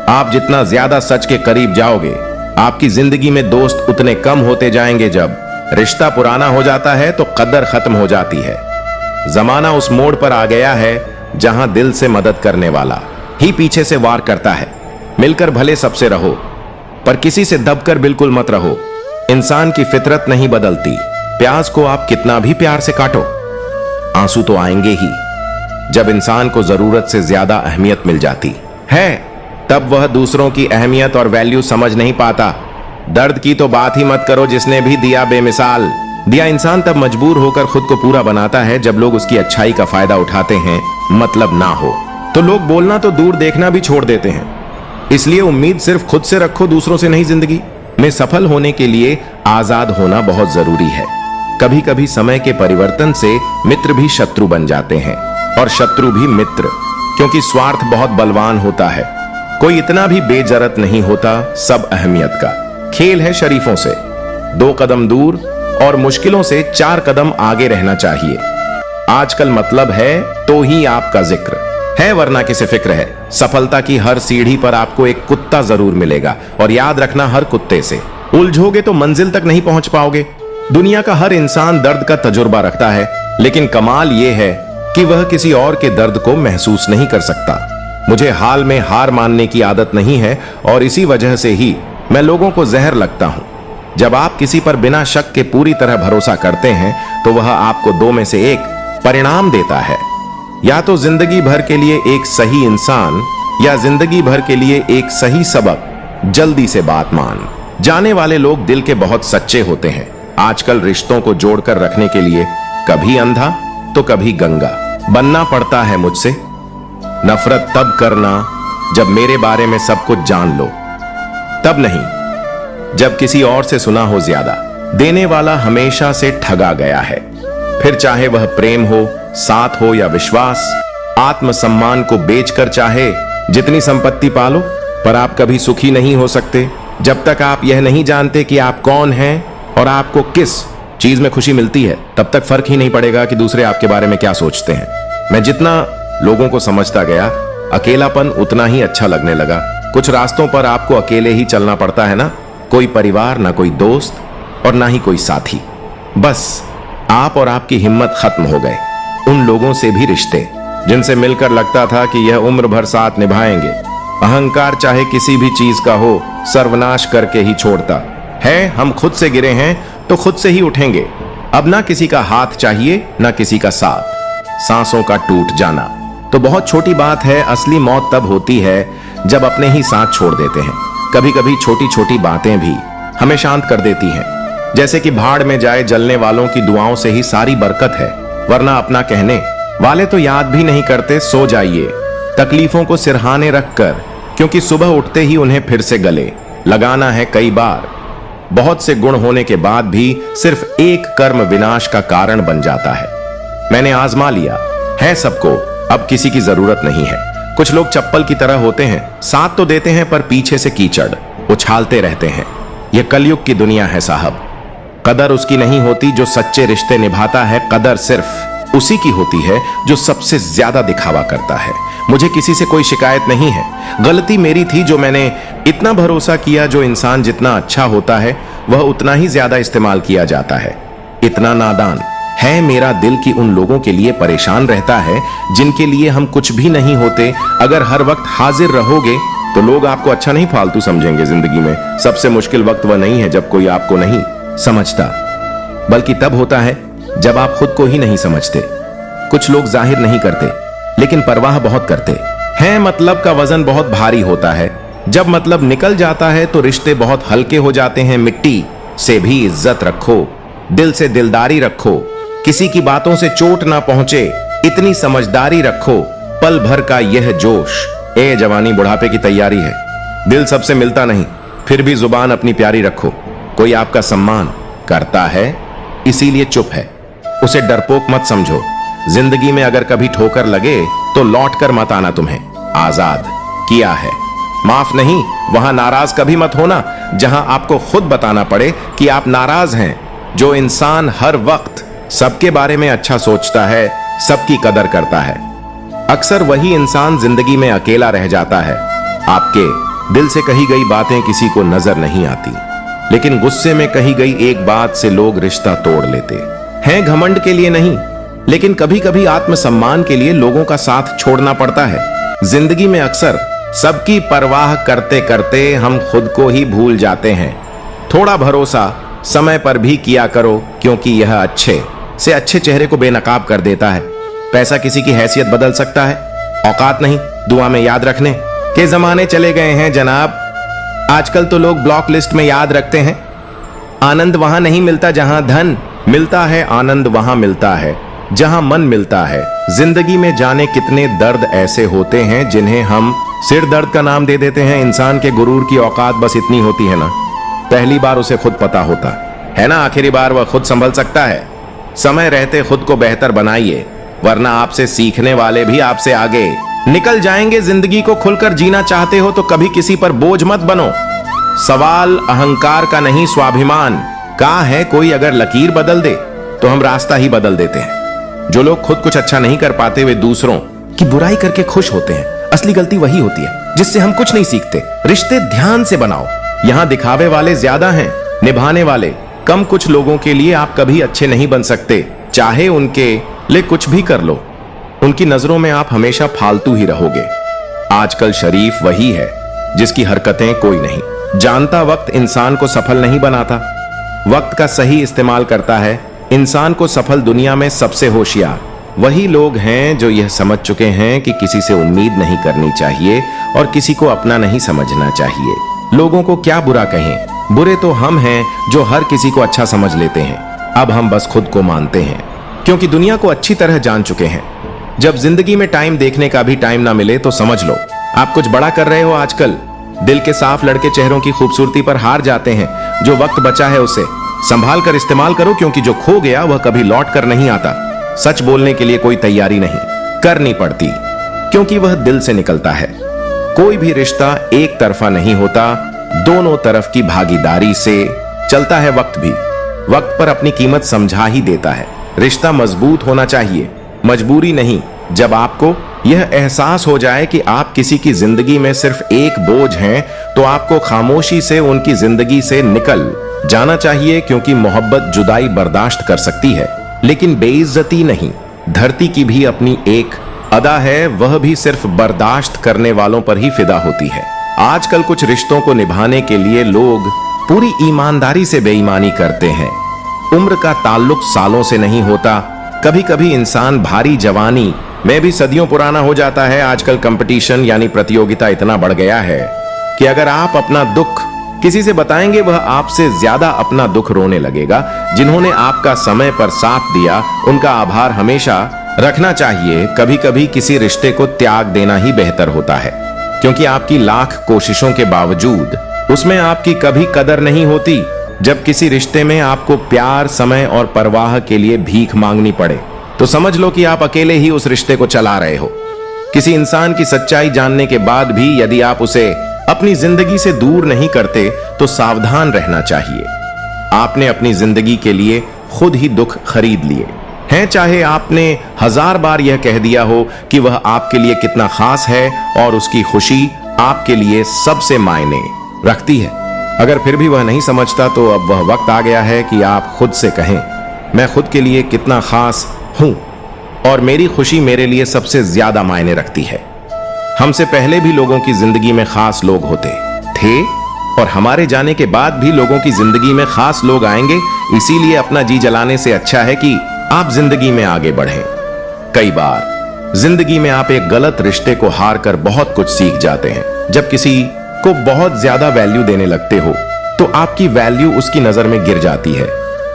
आप जितना ज्यादा सच के करीब जाओगे आपकी जिंदगी में दोस्त उतने कम होते जाएंगे। जब रिश्ता पुराना हो जाता है तो कदर खत्म हो जाती है। जमाना उस मोड़ पर आ गया है जहां दिल से मदद करने वाला ही पीछे से वार करता है। मिलकर भले सबसे रहो पर किसी से दबकर बिल्कुल मत रहो। इंसान की फितरत नहीं बदलती। प्याज को आप कितना भी प्यार से काटो, आंसू तो आएंगे ही। जब इंसान को जरूरत से ज्यादा अहमियत मिल जाती है तब वह दूसरों की अहमियत और वैल्यू समझ नहीं पाता। दर्द की तो बात ही मत करो, जिसने भी दिया बेमिसाल दिया। इंसान तब मजबूर होकर खुद को पूरा बनाता है जब लोग उसकी अच्छाई का फायदा उठाते हैं। मतलब ना हो तो लोग बोलना तो दूर देखना भी छोड़ देते हैं। इसलिए उम्मीद सिर्फ खुद से रखो, दूसरों से नहीं। जिंदगी में सफल होने के लिए आजाद होना बहुत जरूरी है। कभी कभी समय के परिवर्तन से मित्र भी शत्रु बन जाते हैं और शत्रु भी मित्र, क्योंकि स्वार्थ बहुत बलवान होता है। कोई इतना भी बेजरत नहीं होता। सब अहमियत का खेल है शरीफों से 2 कदम दूर और मुश्किलों से 4 कदम आगे रहना चाहिए। आजकल मतलब है तो ही आपका जिक्र है, वरना किसे फिक्र है। सफलता की हर सीढ़ी पर आपको एक कुत्ता जरूर मिलेगा और याद रखना, हर कुत्ते से उलझोगे तो मंजिल तक नहीं पहुंच पाओगे। दुनिया का हर इंसान दर्द का तजुर्बा रखता है, लेकिन कमाल यह है कि वह किसी और के दर्द को महसूस नहीं कर सकता। मुझे हाल में हार मानने की आदत नहीं है और इसी वजह से ही मैं लोगों को जहर लगता हूं। जब आप किसी पर बिना शक के पूरी तरह भरोसा करते हैं तो वह आपको 2 में से 1 परिणाम देता है। या तो जिंदगी भर के लिए एक सही इंसान या जिंदगी भर के लिए एक सही सबक। जल्दी से बात मान जाने वाले लोग दिल के बहुत सच्चे होते हैं। आजकल रिश्तों को जोड़कर रखने के लिए कभी अंधा तो कभी गंगा बनना पड़ता है मुझसे। नफरत तब करना जब मेरे बारे में सब कुछ जान लो, तब नहीं जब किसी और से सुना हो ज्यादा। देने वाला हमेशा से ठगा गया है, फिर चाहे वह प्रेम हो, साथ हो या विश्वास। आत्मसम्मान को बेचकर चाहे जितनी संपत्ति पालो, पर आप कभी सुखी नहीं हो सकते जब तक आप यह नहीं जानते कि आप कौन हैं और आपको किस चीज में खुशी मिलती है। तब तक फर्क ही नहीं पड़ेगा कि दूसरे आपके बारे में क्या सोचते हैं। मैं जितना लोगों को समझता गया अकेलापन उतना ही अच्छा लगने लगा। कुछ रास्तों पर आपको अकेले ही चलना पड़ता है ना, कोई परिवार, ना कोई दोस्त और ना ही कोई साथी। बस आप और आपकी हिम्मत खत्म हो गए। उन लोगों से भी रिश्ते जिनसे मिलकर लगता था कि यह उम्र भर साथ निभाएंगे। अहंकार चाहे किसी भी चीज का हो, सर्वनाश करके ही छोड़ता है। हम खुद से गिरे हैं तो खुद से ही उठेंगे। अब ना किसी का हाथ चाहिए, ना किसी का साथ। सांसों का टूट जाना तो बहुत छोटी बात है। असली मौत तब होती है जब अपने ही साथ छोड़ देते हैं। कभी कभी छोटी छोटी बातें भी हमें शांत कर देती हैं, जैसे कि भाड़ में जाए जलने वालों की दुआओं से ही सारी बरकत है, वरना अपना कहने वाले तो याद भी नहीं करते। सो जाइए तकलीफों को सिरहाने रखकर, क्योंकि सुबह उठते ही उन्हें फिर से गले लगाना है कई बार। बहुत से गुण होने के बाद भी सिर्फ एक कर्म विनाश का कारण बन जाता है। मैंने आजमा लिया है सबको, अब किसी की जरूरत नहीं है। कुछ लोग चप्पल की तरह होते हैं, साथ तो देते हैं पर पीछे से कीचड़ उछालते रहते हैं। यह कलयुग की दुनिया है साहब। कदर उसकी नहीं होती जो सच्चे रिश्ते निभाता है, कदर सिर्फ उसी की होती है जो सबसे ज्यादा दिखावा करता है। मुझे किसी से कोई शिकायत नहीं है। गलती मेरी थी जो मैंने इतना भरोसा किया। जो इंसान जितना अच्छा होता है वह उतना ही ज्यादा इस्तेमाल किया जाता है। इतना नादान है मेरा दिल कि उन लोगों के लिए परेशान रहता है जिनके लिए हम कुछ भी नहीं होते। अगर हर वक्त हाजिर रहोगे तो लोग आपको अच्छा नहीं फालतू समझेंगे। जिंदगी में सबसे मुश्किल वक्त वह नहीं है जब कोई आपको नहीं समझता, बल्कि तब होता है जब आप खुद को ही नहीं समझते। कुछ लोग जाहिर नहीं करते लेकिन परवाह बहुत करते हैं। मतलब का वजन बहुत भारी होता है। जब मतलब निकल जाता है तो रिश्ते बहुत हल्के हो जाते हैं। मिट्टी से भी इज्जत रखो, दिल से दिलदारी रखो, किसी की बातों से चोट ना पहुंचे इतनी समझदारी रखो। पल भर का यह जोश, ए जवानी बुढ़ापे की तैयारी है। दिल सबसे मिलता नहीं, फिर भी जुबान अपनी प्यारी रखो। कोई आपका सम्मान करता है इसीलिए चुप है, उसे डरपोक मत समझो। जिंदगी में अगर कभी ठोकर लगे तो लौट कर मत आना। तुम्हें आजाद किया है, माफ नहीं। वहां नाराज कभी मत होना जहां आपको खुद बताना पड़े कि आप नाराज हैं। जो इंसान हर वक्त सबके बारे में अच्छा सोचता है, सबकी कदर करता है, अक्सर वही इंसान जिंदगी में अकेला रह जाता है। आपके दिल से कही गई बातें किसी को नजर नहीं आती, लेकिन गुस्से में कही गई एक बात से लोग रिश्ता तोड़ लेते हैं। घमंड के लिए नहीं, लेकिन कभी कभी आत्मसम्मान के लिए लोगों का साथ छोड़ना पड़ता है। जिंदगी में अक्सर सबकी परवाह करते करते हम खुद को ही भूल जाते हैं। थोड़ा भरोसा समय पर भी किया करो, क्योंकि यह अच्छे से अच्छे चेहरे को बेनकाब कर देता है। पैसा किसी की हैसियत बदल सकता है, औकात नहीं। दुआ में याद रखने के जमाने चले गए हैं जनाब। आजकल तो लोग ब्लॉक लिस्ट में याद रखते हैं। आनंद वहां नहीं मिलता जहां धन मिलता है, आनंद वहां मिलता है जहां मन मिलता है। जिंदगी में जाने कितने दर्द ऐसे होते हैं जिन्हें हम सिर दर्द का नाम दे देते हैं। इंसान के गुरूर की औकात बस इतनी होती है ना, पहली बार उसे खुद पता होता है ना, आखिरी बार वह खुद संभल सकता है। समय रहते खुद को बेहतर बनाइए, वरना आपसे सीखने वाले भी आपसे आगे निकल जाएंगे। जिंदगी को खुलकर जीना चाहते हो तो कभी किसी पर बोझ मत बनो। सवाल अहंकार का नहीं, स्वाभिमान का है। कोई अगर लकीर बदल दे तो हम रास्ता ही बदल देते हैं। जो लोग खुद कुछ अच्छा नहीं कर पाते वे दूसरों की बुराई करके खुश होते हैं। असली गलती वही होती है जिससे हम कुछ नहीं सीखते। रिश्ते ध्यान से बनाओ, यहां दिखावे वाले ज्यादा हैं, निभाने वाले कम। कुछ लोगों के लिए आप कभी अच्छे नहीं बन सकते, चाहे उनके लिए कुछ भी कर लो। उनकी नजरों में आप हमेशा फालतू ही रहोगे। आजकल शरीफ वही है जिसकी हरकतें कोई नहीं जानता। वक्त इंसान को सफल नहीं बनाता, वक्त का सही इस्तेमाल करता है। इंसान को सफल दुनिया में सबसे होशियार वही लोग हैं जो यह समझ चुके हैं कि किसी से उम्मीद नहीं करनी चाहिए और किसी को अपना नहीं समझना चाहिए। लोगों को क्या बुरा कहें, बुरे तो हम हैं जो हर किसी को अच्छा समझ लेते हैं। अब हम बस खुद को मानते हैं, क्योंकि दुनिया को अच्छी तरह जान चुके हैं। जब जिंदगी में टाइम देखने का भी टाइम ना मिले तो समझ लो आप कुछ बड़ा कर रहे हो। आजकल दिल के साफ लड़के चेहरों की खूबसूरती पर हार जाते हैं। जो वक्त बचा है उसे संभाल कर इस्तेमाल करो, क्योंकि जो खो गया वह कभी लौट कर नहीं आता। सच बोलने के लिए कोई तैयारी नहीं करनी पड़ती, क्योंकि वह दिल से निकलता है। कोई भी रिश्ता एक तरफा नहीं होता, दोनों तरफ की भागीदारी से चलता है। वक्त भी वक्त पर अपनी कीमत समझा ही देता है। रिश्ता मजबूत होना चाहिए, मजबूरी नहीं। जब आपको यह एहसास हो जाए कि आप किसी की जिंदगी में सिर्फ एक बोझ हैं, तो आपको खामोशी से उनकी जिंदगी से निकल जाना चाहिए, क्योंकि मोहब्बत जुदाई बर्दाश्त कर सकती है लेकिन बेइज्जती नहीं। धरती की भी अपनी एक अदा है, वह भी सिर्फ बर्दाश्त करने वालों पर ही फिदा होती है। आजकल कुछ रिश्तों को निभाने के लिए लोग पूरी ईमानदारी से बेईमानी करते हैं। उम्र का ताल्लुक सालों से नहीं होता, कभी कभी इंसान भारी जवानी में भी सदियों पुराना हो जाता है। आजकल कंपटीशन यानी प्रतियोगिता इतना बढ़ गया है कि अगर आप अपना दुख किसी से बताएंगे, वह आपसे ज्यादा अपना दुख रोने लगेगा। जिन्होंने आपका समय पर साथ दिया, उनका आभार हमेशा रखना चाहिए। कभी कभी किसी रिश्ते को त्याग देना ही बेहतर होता है, क्योंकि आपकी लाख कोशिशों के बावजूद उसमें आपकी कभी कदर नहीं होती। जब किसी रिश्ते में आपको प्यार, समय और परवाह के लिए भीख मांगनी पड़े, तो समझ लो कि आप अकेले ही उस रिश्ते को चला रहे हो। किसी इंसान की सच्चाई जानने के बाद भी यदि आप उसे अपनी जिंदगी से दूर नहीं करते, तो सावधान रहना चाहिए। आपने अपनी जिंदगी के लिए खुद ही दुख खरीद लिए हैं, चाहे आपने 1000 बार यह कह दिया हो कि वह आपके लिए कितना खास है और उसकी खुशी आपके लिए सबसे मायने रखती है। अगर फिर भी वह नहीं समझता, तो अब वह वक्त आ गया है कि आप खुद से कहें, मैं खुद के लिए कितना खास हूं और मेरी खुशी मेरे लिए सबसे ज्यादा मायने रखती है। हमसे पहले भी लोगों की जिंदगी में खास लोग होते थे और हमारे जाने के बाद भी लोगों की जिंदगी में खास लोग आएंगे। इसीलिए अपना जी जलाने से अच्छा है कि आप जिंदगी में आगे बढ़ें। कई बार जिंदगी में आप एक गलत रिश्ते को हार कर बहुत कुछ सीख जाते हैं। जब किसी को बहुत ज्यादा वैल्यू देने लगते हो, तो आपकी वैल्यू उसकी नजर में गिर जाती है।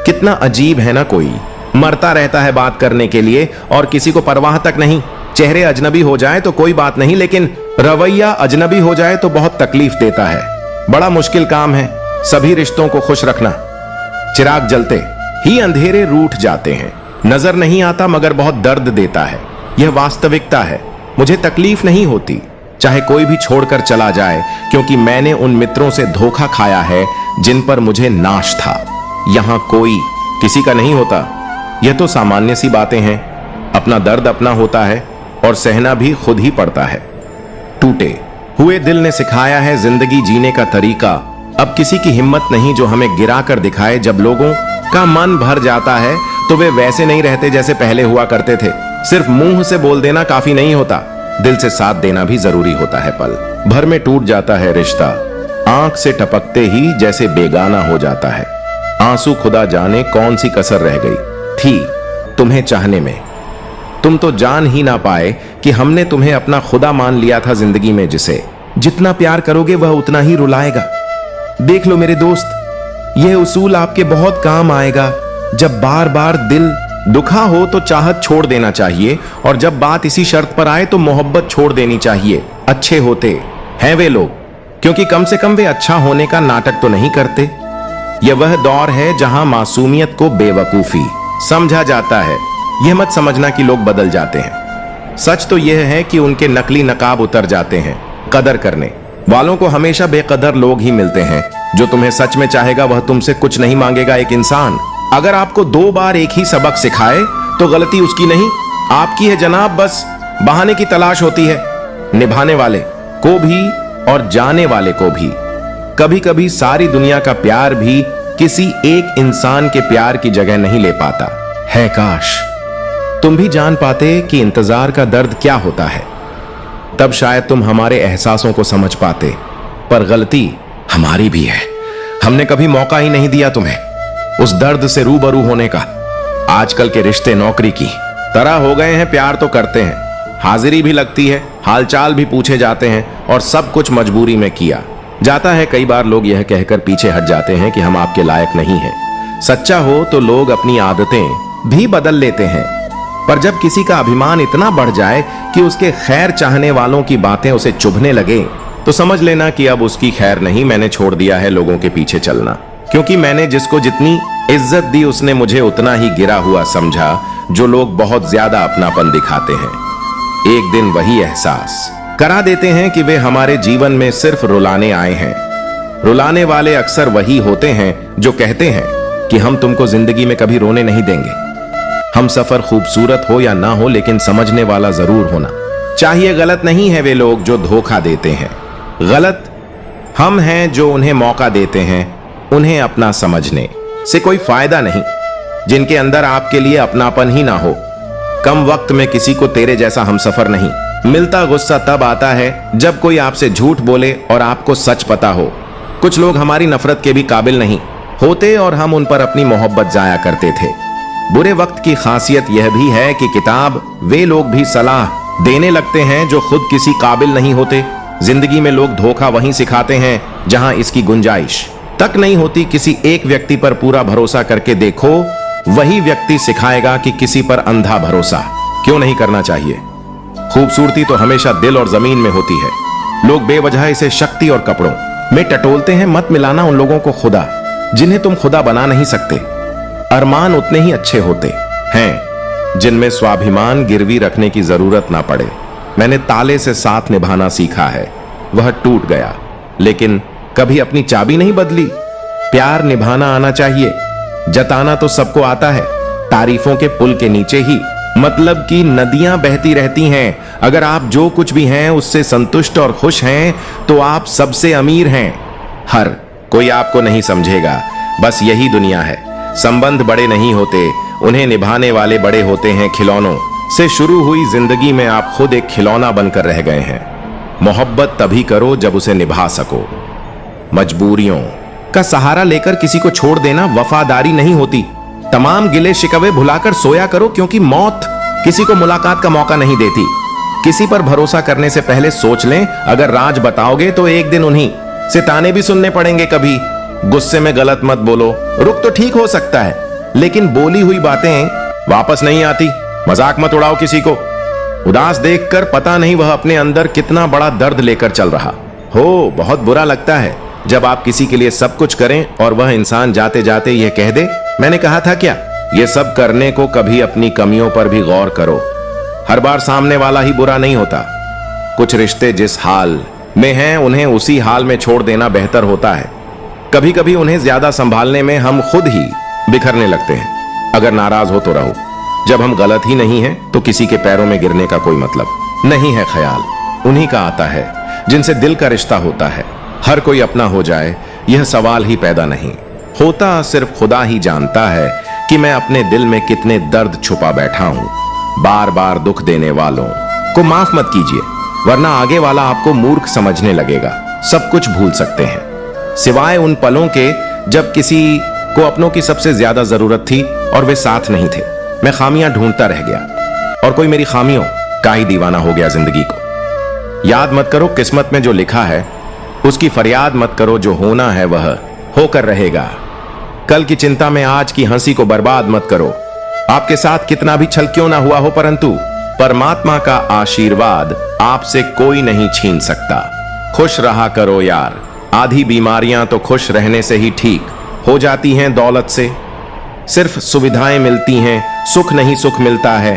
कितना अजीब है ना, कोई मरता रहता है बात करने के लिए और किसी को परवाह तक नहीं। चेहरे अजनबी हो जाए तो कोई बात नहीं, लेकिन रवैया अजनबी हो जाए तो बहुत तकलीफ देता है। बड़ा मुश्किल काम है सभी रिश्तों को खुश रखना। चिराग जलते ही अंधेरे रूठ जाते हैं। नजर नहीं आता मगर बहुत दर्द देता है। यह वास्तविकता है। मुझे तकलीफ नहीं होती चाहे कोई भी छोड़कर चला जाए, क्योंकि मैंने उन मित्रों से धोखा खाया है जिन पर मुझे नाश था। यहां कोई किसी का नहीं होता। यह तो सामान्य सी बातें हैं। अपना दर्द अपना होता है और सहना भी खुद ही पड़ता है। टूटे हुए दिल ने सिखाया है जिंदगी जीने का तरीका। अब किसी की हिम्मत नहीं जो हमें गिरा कर दिखाए। जब लोगों का मन भर जाता है तो वे वैसे नहीं रहते जैसे पहले हुआ करते थे। सिर्फ मुंह से बोल देना काफी नहीं होता, दिल से साथ देना भी जरूरी होता है। पल भर में टूट जाता है रिश्ता, आंख से टपकते ही जैसे बेगाना हो जाता है। आंसू खुदा जाने कौन सी कसर रह गई थी तुम्हें चाहने में। तुम तो जान ही ना पाए कि हमने तुम्हें अपना खुदा मान लिया था जिंदगी में, जिसे जितना प्यार करोगे वह उतना ही रुलाएगा। देख लो मेरे दोस्त, यह उसूल आपके बहुत काम आएगा। जब बार बार दिल दुखा हो तो चाहत छोड़ देना चाहिए, और जब बात इसी शर्त पर आए तो मोहब्बत छोड़ देनी चाहिए। अच्छे होते हैं वे लोग, क्योंकि कम से कम वे अच्छा होने का नाटक तो नहीं करते। यह वह दौर है जहां मासूमियत को बेवकूफी समझा जाता है। यह मत समझना कि लोग बदल जाते हैं। सच तो यह है कि उनके नकली नकाब उतर जाते हैं। कदर करने वालों को हमेशा बेकदर लोग ही मिलते हैं। जो तुम्हें सच में चाहेगा वह तुमसे कुछ नहीं मांगेगा। एक इंसान अगर आपको 2 बार एक ही सबक सिखाए तो गलती उसकी नहीं आपकी है जनाब। बस बहाने की तलाश होती है निभाने वाले को भी और जाने वाले को भी। कभी कभी सारी दुनिया का प्यार भी किसी एक इंसान के प्यार की जगह नहीं ले पाता है। काश तुम भी जान पाते कि इंतजार का दर्द क्या होता है, तब शायद तुम हमारे एहसासों को समझ पाते। पर गलती हमारी भी है, हमने कभी मौका ही नहीं दिया तुम्हें उस दर्द से रूबरू होने का। आजकल के रिश्ते नौकरी की तरह हो गए हैं। प्यार तो करते हैं, हाजिरी भी लगती है, हालचाल भी पूछे जाते हैं, और सब कुछ मजबूरी में किया जाता है। कई बार लोग यह कहकर पीछे हट जाते हैं कि हम आपके लायक नहीं हैं। सच्चा हो तो लोग अपनी आदतें भी बदल लेते हैं, पर जब किसी का अभिमान इतना बढ़ जाए कि उसके खैर चाहने वालों की बातें उसे चुभने लगे, तो समझ लेना कि अब उसकी खैर नहीं। मैंने छोड़ दिया है लोगों के पीछे चलना, क्योंकि मैंने जिसको जितनी इज्जत दी उसने मुझे उतना ही गिरा हुआ समझा। जो लोग बहुत ज्यादा अपनापन दिखाते हैं, एक दिन वही एहसास करा देते हैं कि वे हमारे जीवन में सिर्फ रुलाने आए हैं। रुलाने वाले अक्सर वही होते हैं जो कहते हैं कि हम तुमको जिंदगी में कभी रोने नहीं देंगे। हम सफर खूबसूरत हो या ना हो, लेकिन समझने वाला जरूर होना। चाहिए गलत नहीं है वे लोग जो धोखा देते हैं, गलत हम हैं जो उन्हें मौका देते हैं। उन्हें अपना समझने से कोई फायदा नहीं जिनके अंदर आपके लिए अपनापन ही ना हो। कम वक्त में किसी को तेरे जैसा हमसफर नहीं मिलता। गुस्सा तब आता है जब कोई आपसे झूठ बोले और आपको सच पता हो। कुछ लोग हमारी नफरत के भी काबिल नहीं होते और हम उन पर अपनी मोहब्बत जाया करते थे। बुरे वक्त की खासियत यह भी है कि किताब वे लोग भी सलाह देने लगते हैं जो खुद किसी काबिल नहीं होते। जिंदगी में लोग धोखा वहीं सिखाते हैं जहां इसकी गुंजाइश तक नहीं होती। किसी एक व्यक्ति पर पूरा भरोसा करके देखो, वही व्यक्ति सिखाएगा कि किसी पर अंधा भरोसा क्यों नहीं करना चाहिए। खूबसूरती तो हमेशा दिल और जमीन में होती है। लोग बेवजह इसे शक्ति और कपड़ों में टटोलते हैं। मत मिलाना उन लोगों को खुदा जिन्हें तुम खुदा बना नहीं सकते। अरमान उतने ही अच्छे होते हैं जिनमें स्वाभिमान गिरवी रखने की जरूरत ना पड़े। मैंने ताले से साथ निभाना सीखा है, वह टूट गया लेकिन कभी अपनी चाबी नहीं बदली। प्यार निभाना आना चाहिए, जताना तो सबको आता है। तारीफों के पुल के नीचे ही मतलब कि नदियां बहती रहती हैं। अगर आप जो कुछ भी हैं उससे संतुष्ट और खुश हैं तो आप सबसे अमीर हैं। हर कोई आपको नहीं समझेगा, बस यही दुनिया है। संबंध बड़े नहीं होते, उन्हें निभाने वाले बड़े होते हैं। खिलौनों से शुरू हुई जिंदगी में आप खुद एक खिलौना बनकर रह गए हैं। मोहब्बत तभी करो जब उसे निभा सको। मजबूरियों का सहारा लेकर किसी को छोड़ देना वफादारी नहीं होती। तमाम गिले शिकवे भुलाकर सोया करो, क्योंकि मौत किसी को मुलाकात का मौका नहीं देती। किसी पर भरोसा करने से पहले सोच लें, अगर राज बताओगे तो एक दिन उन्हीं से ताने भी सुनने पड़ेंगे। कभी गुस्से में गलत मत बोलो। रुक तो ठीक हो सकता है, लेकिन बोली हुई बातें वापस नहीं आती। मजाक मत उड़ाओ किसी को। उदास देखकर पता नहीं वह अपने अंदर कितना बड़ा दर्द लेकर चल रहा हो। बहुत बुरा लगता है जब आप किसी के लिए सब कुछ करें और वह इंसान जाते जाते यह कह दे, मैंने कहा था क्या। यह सब करने को कभी अपनी कमियों पर भी गौर करो। हर बार सामने वाला ही बुरा नहीं होता। कुछ रिश्ते जिस हाल में हैं उन्हें उसी हाल में छोड़ देना बेहतर होता है। कभी कभी उन्हें ज्यादा संभालने में हम खुद ही बिखरने लगते हैं। अगर नाराज हो तो रहो, जब हम गलत ही नहीं हैं तो किसी के पैरों में गिरने का कोई मतलब नहीं है। ख्याल उन्हीं का आता है जिनसे दिल का रिश्ता होता है। हर कोई अपना हो जाए यह सवाल ही पैदा नहीं होता। सिर्फ खुदा ही जानता है कि मैं अपने दिल में कितने दर्द छुपा बैठा हूं। बार बार दुख देने वालों को माफ मत कीजिए, वरना आगे वाला आपको मूर्ख समझने लगेगा। सब कुछ भूल सकते हैं सिवाय उन पलों के जब किसी को अपनों की सबसे ज्यादा जरूरत थी और वे साथ नहीं थे। मैं खामियां ढूंढता रह गया और कोई मेरी खामियों का ही दीवाना हो गया जिंदगी को। याद मत करो किस्मत में जो लिखा है, उसकी फरियाद मत करो। जो होना है वह होकर रहेगा। कल की चिंता में आज की हंसी को बर्बाद मत करो। आपके साथ कितना भी छल क्यों ना हुआ हो, परंतु परमात्मा का आशीर्वाद आपसे कोई नहीं छीन सकता। खुश रहा करो यार। आधी बीमारियां तो खुश रहने से ही ठीक हो जाती हैं। दौलत से सिर्फ सुविधाएं मिलती हैं, सुख नहीं सुख मिलता है।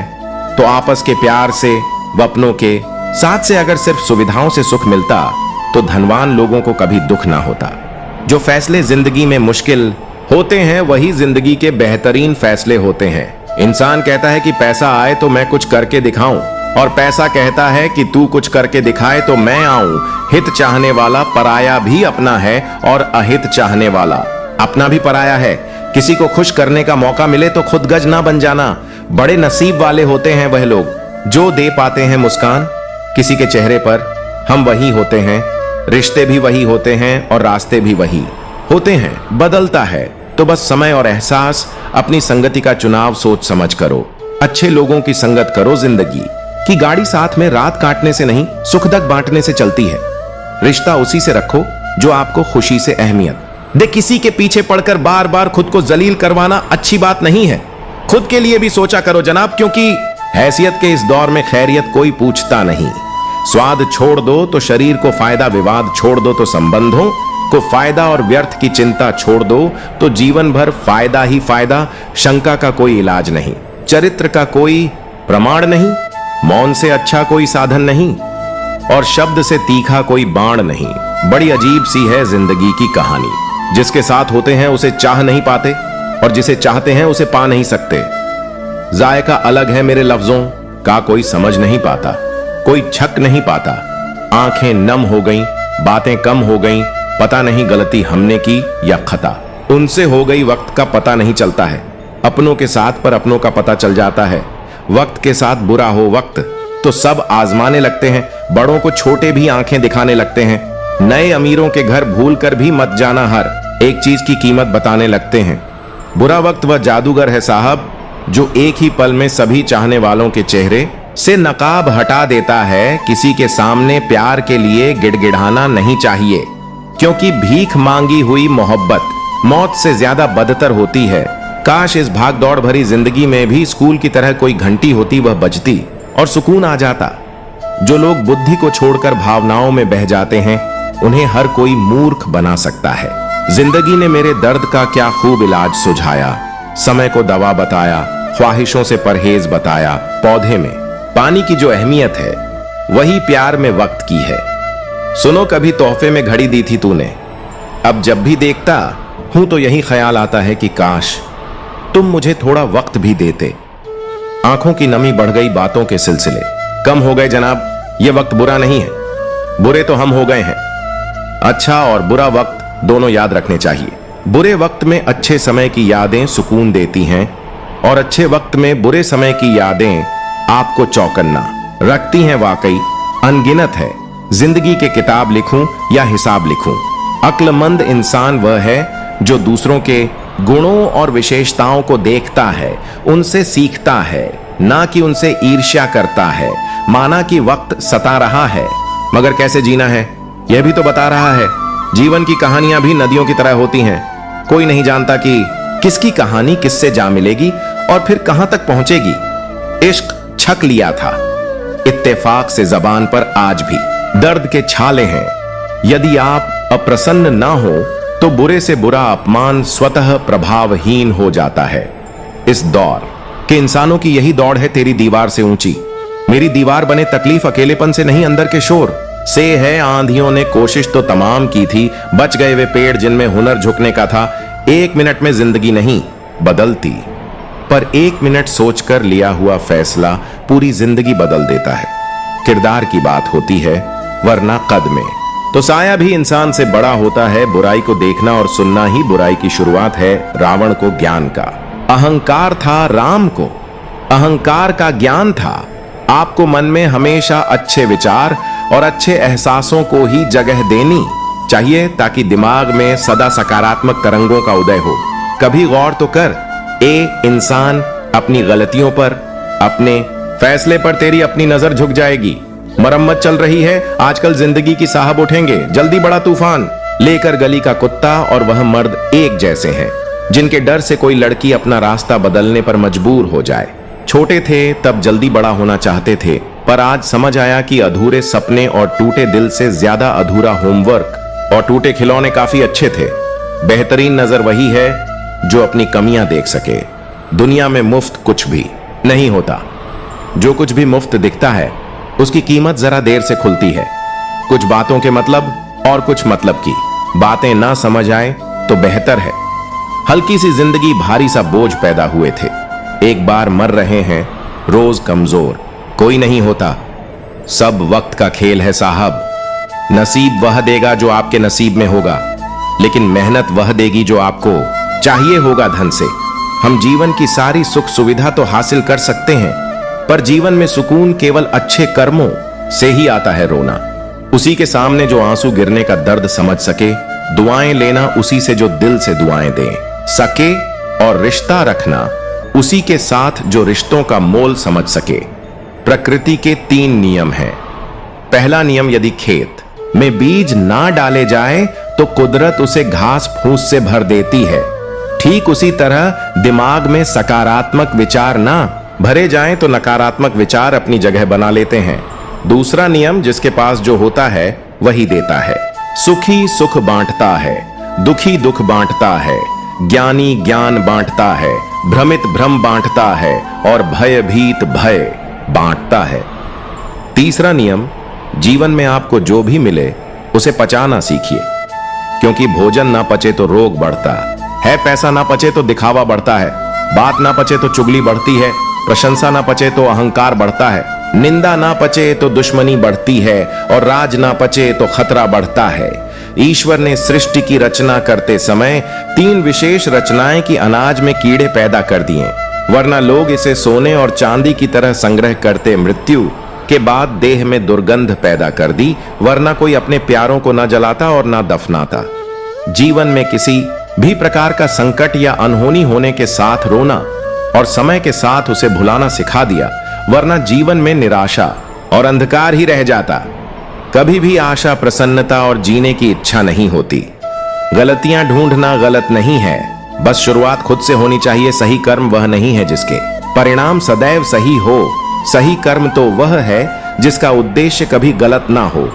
तो आपस के प्यार से, वपनों के साथ से अगर सिर्फ सुविधाओं से सुख मिलता तो धनवान लोगों को कभी दुख ना होता। जो फैसले जिंदगी में मुश्किल होते हैं वही जिंदगी के बेहतरीन फैसले होते हैं। इंसान कहता है कि पैसा आए तो मैं कुछ करके दिखाऊं, और पैसा कहता है कि तू कुछ करके दिखाए तो मैं आऊं। हित चाहने वाला पराया भी अपना है और अहित चाहने वाला अपना भी पराया है। किसी को खुश करने का मौका मिले तो खुदगर्ज ना बन जाना। बड़े नसीब वाले होते हैं वह लोग जो दे पाते हैं मुस्कान किसी के चेहरे पर। हम वही होते हैं, रिश्ते भी वही होते हैं और रास्ते भी वही होते हैं। बदलता है तो बस समय और एहसास। अपनी संगति का चुनाव सोच समझ करो। अच्छे लोगों की संगत करो। जिंदगी की गाड़ी साथ में रात काटने से नहीं, सुख दुख बांटने से चलती है। रिश्ता उसी से रखो जो आपको खुशी से अहमियत दे। किसी के पीछे पड़कर बार बार खुद को जलील करवाना अच्छी बात नहीं है। खुद के लिए भी सोचा करो जनाब, क्योंकि हैसियत के इस दौर में खैरियत कोई पूछता नहीं। स्वाद छोड़ दो तो शरीर को फायदा, विवाद छोड़ दो तो संबंधों को फायदा, और व्यर्थ की चिंता छोड़ दो तो जीवन भर फायदा ही फायदा। शंका का कोई इलाज नहीं, चरित्र का कोई प्रमाण नहीं, मौन से अच्छा कोई साधन नहीं, और शब्द से तीखा कोई बाण नहीं। बड़ी अजीब सी है जिंदगी की कहानी। जिसके साथ होते हैं उसे चाह नहीं पाते, और जिसे चाहते हैं उसे पा नहीं सकते। जायका अलग है मेरे लफ्जों का, कोई समझ नहीं पाता। कोई छक नहीं पाता। आंखें नम हो गईं, बातें कम हो गईं, पता नहीं गलती हमने की या खता। उनसे हो गई वक्त का पता नहीं चलता है। अपनों के साथ पर अपनों का पता चल जाता है। वक्त के साथ बुरा हो वक्त तो सब आजमाने लगते हैं, बड़ों को छोटे भी आंखें दिखाने लगते हैं। नए अमीरों के घर भूल कर भी मत जाना, हर एक चीज की कीमत बताने लगते हैं। बुरा वक्त वह जादूगर है साहब जो एक ही पल में सभी चाहने वालों के चेहरे से नकाब हटा देता है। किसी के सामने प्यार के लिए गिड़गिड़ाना नहीं चाहिए, क्योंकि भीख मांगी हुई मोहब्बत मौत से ज्यादा बदतर होती है। काश इस भाग दौड़ भरी जिंदगी में भी स्कूल की तरह कोई घंटी होती, वह बजती और सुकून आ जाता। जो लोग बुद्धि को छोड़कर भावनाओं में बह जाते हैं, उन्हें हर कोई मूर्ख बना सकता है। जिंदगी ने मेरे दर्द का क्या खूब इलाज सुझाया, समय को दवा बताया, ख्वाहिशों से परहेज बताया। पौधे में पानी की जो अहमियत है, वही प्यार में वक्त की है। सुनो, कभी तोहफे में घड़ी दी थी तूने, अब जब भी देखता हूं तो यही ख्याल आता है कि काश तुम मुझे थोड़ा वक्त भी देते। आंखों की नमी बढ़ गई, बातों के सिलसिले कम हो गए जनाब। यह वक्त बुरा नहीं है, बुरे तो हम हो गए हैं। अच्छा और बुरा वक्त दोनों याद रखने चाहिए। बुरे वक्त में अच्छे समय की यादें सुकून देती हैं, और अच्छे वक्त में बुरे समय की यादें आपको चौकन्ना रखती हैं। वाकई अनगिनत है जिंदगी के किताब लिखूं या हिसाब लिखूं। अक्लमंद इंसान वह है जो दूसरों के गुणों और विशेषताओं को देखता है, उनसे सीखता है, ना कि उनसे ईर्ष्या करता है। माना कि वक्त सता रहा है, मगर कैसे जीना है यह भी तो बता रहा है। जीवन की कहानियां भी नदियों की तरह होती हैं। कोई नहीं जानता कि किसकी कहानी किससे जा मिलेगी और फिर कहां तक पहुंचेगी। इश्क छक लिया था इत्तेफाक से जबान पर, आज भी दर्द के छाले हैं। यदि आप अप्रसन्न ना हो तो बुरे से बुरा अपमान स्वतः प्रभावहीन हो जाता है। इस दौर के इंसानों की यही दौड़ है, तेरी दीवार से ऊंची मेरी दीवार बने। तकलीफ अकेलेपन से नहीं, अंदर के शोर से है। आंधियों ने कोशिश तो तमाम की थी, बच गए वे पेड़ जिनमें हुनर झुकने का था। एक मिनट में जिंदगी नहीं बदलती, पर एक मिनट सोचकर लिया हुआ फैसला पूरी जिंदगी बदल देता है। किरदार की बात होती है, वरना कद में तो साया भी इंसान से बड़ा होता है। बुराई को देखना और सुनना ही बुराई की शुरुआत है। रावण को ज्ञान का अहंकार था, राम को अहंकार का ज्ञान था। आपको मन में हमेशा अच्छे विचार और अच्छे एहसासों को ही जगह देनी चाहिए, ताकि दिमाग में सदा सकारात्मक तरंगों का उदय हो। कभी गौर तो कर, इंसान अपनी गलतियों पर, अपने फैसले पर तेरी अपनी नजर झुक जाएगी। मरम्मत चल रही है, आजकल जिंदगी की साहब उठेंगे जल्दी बड़ा तूफान लेकर। गली का कुत्ता और वह मर्द एक जैसे हैं, जिनके डर से कोई लड़की अपना रास्ता बदलने पर मजबूर हो जाए। छोटे थे तब जल्दी बड़ा होना चाहते थे, पर आज समझ आया कि अधूरे सपने और टूटे दिल से ज्यादा अधूरा होमवर्क और टूटे खिलौने काफी अच्छे थे। बेहतरीन नजर वही है जो अपनी कमियां देख सके। दुनिया में मुफ्त कुछ भी नहीं होता। जो कुछ भी मुफ्त दिखता है उसकी कीमत जरा देर से खुलती है। कुछ बातों के मतलब और कुछ मतलब की बातें ना समझ आए तो बेहतर है। हल्की सी जिंदगी, भारी सा बोझ पैदा हुए थे। एक बार मर रहे हैं, रोज कमजोर कोई नहीं होता। सब वक्त का खेल है साहब। नसीब वह देगा जो आपके नसीब में होगा, लेकिन मेहनत वह देगी जो आपको चाहिए होगा धन से। हम जीवन की सारी सुख सुविधा तो हासिल कर सकते हैं, पर जीवन में सुकून केवल अच्छे कर्मों से ही आता है। रोना उसी के सामने जो आंसू गिरने का दर्द समझ सके, दुआएं लेना उसी से जो दिल से दुआएं दे सके, और रिश्ता रखना उसी के साथ जो रिश्तों का मोल समझ सके। प्रकृति के 3 नियम हैं। पहला नियम, यदि खेत में बीज ना डाले जाए तो कुदरत उसे घास फूस से भर देती है। ठीक उसी तरह दिमाग में सकारात्मक विचार ना भरे जाएं तो नकारात्मक विचार अपनी जगह बना लेते हैं। दूसरा नियम, जिसके पास जो होता है वही देता है। सुखी सुख बांटता है, दुखी दुख बांटता है, ज्ञानी ज्ञान बांटता है, भ्रमित भ्रम बांटता है, और भयभीत भय बांटता है। तीसरा नियम, जीवन में आपको जो भी मिले उसे पचाना सीखिए, क्योंकि भोजन ना पचे तो रोग बढ़ता है, पैसा ना पचे तो दिखावा बढ़ता है, बात ना पचे तो चुगली बढ़ती है, प्रशंसा ना पचे तो अहंकार बढ़ता है। निंदा ना पचे तो दुश्मनी बढ़ती है और राज ना पचे तो खतरा बढ़ता है। ईश्वर ने सृष्टि की रचना करते समय 3 विशेष रचनाएं की अनाज में कीड़े पैदा कर दिए, वरना लोग इसे सोने और चांदी की तरह संग्रह करते। मृत्यु के बाद देह में दुर्गंध पैदा कर दी, वरना कोई अपने प्यारों को न जलाता और न दफनाता। जीवन में किसी भी प्रकार का संकट या अनहोनी होने के साथ रोना और समय के साथ उसे भुलाना सिखा दिया, वरना जीवन में निराशा और अंधकार ही रह जाता। कभी भी आशा, प्रसन्नता और जीने की इच्छा नहीं होती। गलतियां ढूंढना गलत नहीं है, बस शुरुआत खुद से होनी चाहिए। सही कर्म वह नहीं है जिसके परिणाम सदैव सही हो। सही कर्म तो वह है जिसका उद्देश्य कभी गलत ना हो।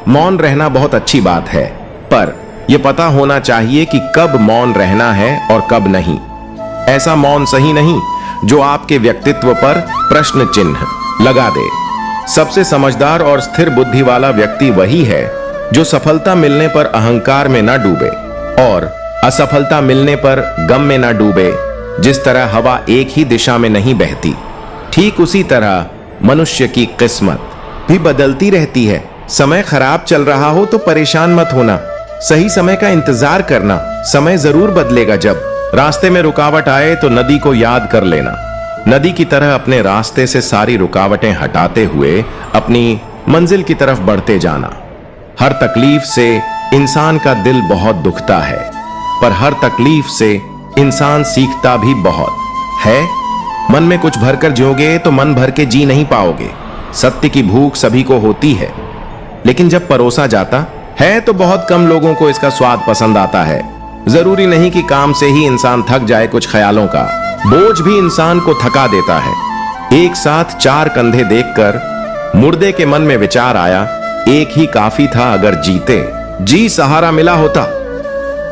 मौन रहना बहुत अच्छी बात है, पर यह पता होना चाहिए कि कब मौन रहना है और कब नहीं। ऐसा मौन सही नहीं जो आपके व्यक्तित्व पर प्रश्न चिन्ह लगा दे। सबसे समझदार और स्थिर बुद्धि वाला व्यक्ति वही है जो सफलता मिलने पर अहंकार में ना डूबे और असफलता मिलने पर गम में ना डूबे। जिस तरह हवा एक ही दिशा में नहीं बहती, ठीक उसी तरह मनुष्य की किस्मत भी बदलती रहती है। समय खराब चल रहा हो तो परेशान मत होना, सही समय का इंतजार करना। समय जरूर बदलेगा। जब रास्ते में रुकावट आए तो नदी को याद कर लेना। नदी की तरह अपने रास्ते से सारी रुकावटें हटाते हुए अपनी मंजिल की तरफ बढ़ते जाना। हर तकलीफ से इंसान का दिल बहुत दुखता है, पर हर तकलीफ से इंसान सीखता भी बहुत है। मन में कुछ भरकर जियोगे तो मन भर के जी नहीं पाओगे। सत्य की भूख सभी को होती है, लेकिन जब परोसा जाता है तो बहुत कम लोगों को इसका स्वाद पसंद आता है। जरूरी नहीं कि काम से ही इंसान थक जाए, कुछ ख्यालों का बोझ भी इंसान को थका देता है। एक साथ 4 कंधे देखकर मुर्दे के मन में विचार आया, एक ही काफी था अगर जीते जी सहारा मिला होता।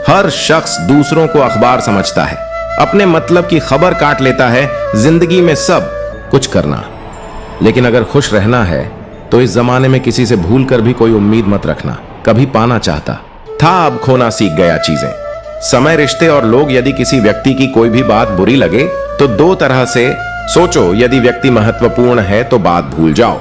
हर शख्स दूसरों को अखबार समझता है, अपने मतलब की खबर काट लेता है। जिंदगी में सब कुछ करना, लेकिन अगर खुश रहना है तो इस जमाने में किसी से भूल कर भी कोई उम्मीद मत रखना। कभी पाना चाहता था, अब खोना सीख गया चीजें। समय, रिश्ते और लोग। यदि किसी व्यक्ति की कोई भी बात बुरी लगे तो 2 तरह से सोचो। यदि व्यक्ति महत्वपूर्ण है तो बात भूल जाओ,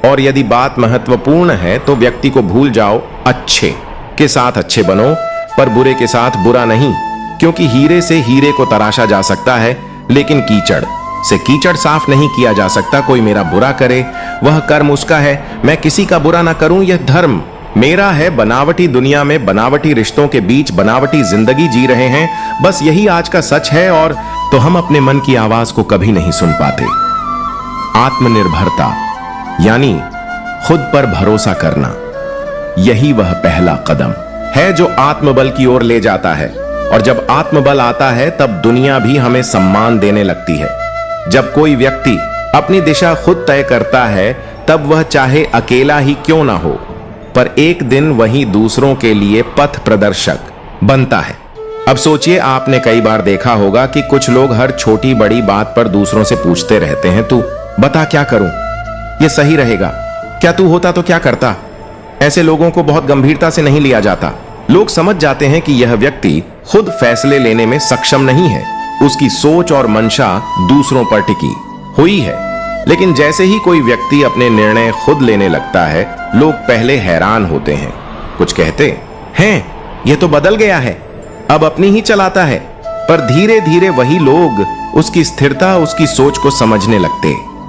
और यदि बात महत्वपूर्ण है तो व्यक्ति को भूल जाओ। अच्छे के साथ अच्छे बनो, पर बुरे के साथ बुरा नहीं, क्योंकि हीरे से हीरे को तराशा जा सकता है, लेकिन कीचड़ से कीचड़ साफ नहीं किया जा सकता। कोई मेरा बुरा करे वह कर्म उसका है, मैं किसी का बुरा ना करूं यह धर्म मेरा है। बनावटी दुनिया में, बनावटी रिश्तों के बीच बनावटी जिंदगी जी रहे हैं, बस यही आज का सच है। और तो हम अपने मन की आवाज को कभी नहीं सुन पाते। आत्मनिर्भरता यानी खुद पर भरोसा करना, यही वह पहला कदम है जो आत्मबल की ओर ले जाता है। और जब आत्मबल आता है तब दुनिया भी हमें सम्मान देने लगती है। जब कोई व्यक्ति अपनी दिशा खुद तय करता है, तब वह चाहे अकेला ही क्यों ना हो, पर एक दिन वही दूसरों के लिए पथ प्रदर्शक बनता है। अब सोचिए, आपने कई बार देखा होगा कि कुछ लोग हर छोटी बड़ी बात पर दूसरों से पूछते रहते हैं, तू बता क्या करूं, ये सही रहेगा क्या, तू होता तो क्या करता। ऐसे लोगों को बहुत गंभीरता से नहीं लिया जाता। लोग समझ जाते हैं कि यह व्यक्ति खुद फैसले लेने में सक्षम नहीं है, उसकी सोच और मंशा दूसरों पर टिकी हुई है। लेकिन जैसे ही कोई व्यक्ति अपने निर्णय खुद लेने लगता है, लोग पहले हैरान होते हैं। कुछ कहते हैं यह तो बदल गया है, अब अपनी ही चलाता है। पर धीरे धीरे वही लोग उसकी स्थिरता, उसकी सोच को समझने लगते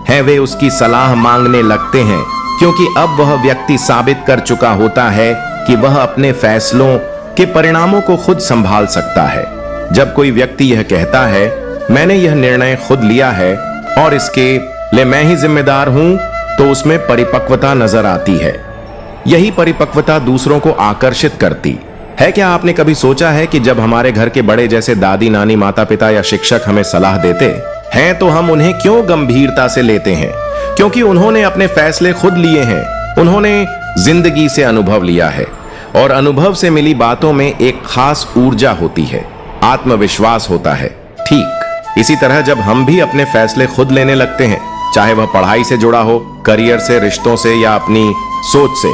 हैं। वे उसकी सलाह मांगने लगते हैं, क्योंकि अब वह व्यक्ति साबित कर चुका होता है कि वह अपने फैसलों के परिणामों को खुद संभाल सकता है। जब कोई व्यक्ति यह कहता है, मैंने यह निर्णय खुद लिया है और इसके लिए मैं ही जिम्मेदार हूं, तो उसमें परिपक्वता नजर आती है। यही परिपक्वता दूसरों को आकर्षित करती है। क्या आपने कभी सोचा है कि जब हमारे घर के बड़े जैसे दादी, नानी, माता पिता या शिक्षक हमें सलाह देते हैं तो हम उन्हें क्यों गंभीरता से लेते हैं? क्योंकि उन्होंने अपने फैसले खुद लिए हैं, उन्होंने जिंदगी से अनुभव लिया है, और अनुभव से मिली बातों में एक खास ऊर्जा होती है, आत्मविश्वास होता है। ठीक इसी तरह जब हम भी अपने फैसले खुद लेने लगते हैं, चाहे वह पढ़ाई से जुड़ा हो, करियर से, रिश्तों से या अपनी सोच से,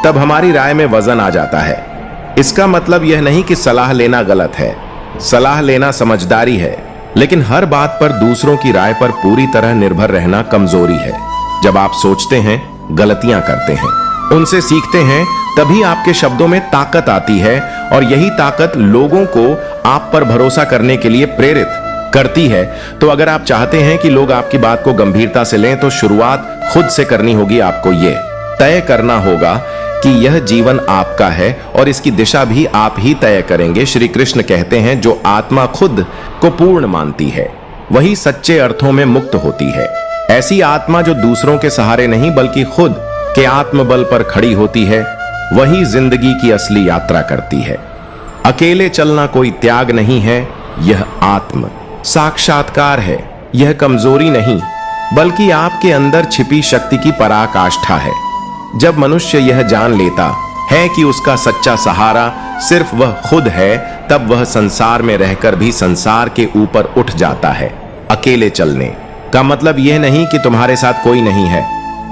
तब हमारी राय में वजन आ जाता है। इसका मतलब यह नहीं कि सलाह लेना गलत है, सलाह लेना समझदारी है, लेकिन हर बात पर दूसरों की राय पर पूरी तरह निर्भर रहना कमजोरी है। जब आप सोचते हैं, गलतियां करते हैं, उनसे सीखते हैं, तभी आपके शब्दों में ताकत आती है और यही ताकत लोगों को आप पर भरोसा करने के लिए प्रेरित करती है। तो अगर आप चाहते हैं कि लोग आपकी बात को गंभीरता से लें तो शुरुआत खुद से करनी होगी। आपको यह तय करना होगा कि यह जीवन आपका है और इसकी दिशा भी आप ही तय करेंगे। श्री कृष्ण कहते हैं, जो आत्मा खुद को पूर्ण मानती है वही सच्चे अर्थों में मुक्त होती है। ऐसी आत्मा जो दूसरों के सहारे नहीं बल्कि खुद के आत्मबल पर खड़ी होती है, वही जिंदगी की असली यात्रा करती है। अकेले चलना कोई त्याग नहीं है, यह आत्म साक्षात्कार है। यह कमजोरी नहीं बल्कि आपके अंदर छिपी शक्ति की पराकाष्ठा है। जब मनुष्य यह जान लेता है कि उसका सच्चा सहारा सिर्फ वह खुद है, तब वह संसार में रहकर भी संसार के ऊपर उठ जाता है। अकेले चलने का मतलब यह नहीं कि तुम्हारे साथ कोई नहीं है,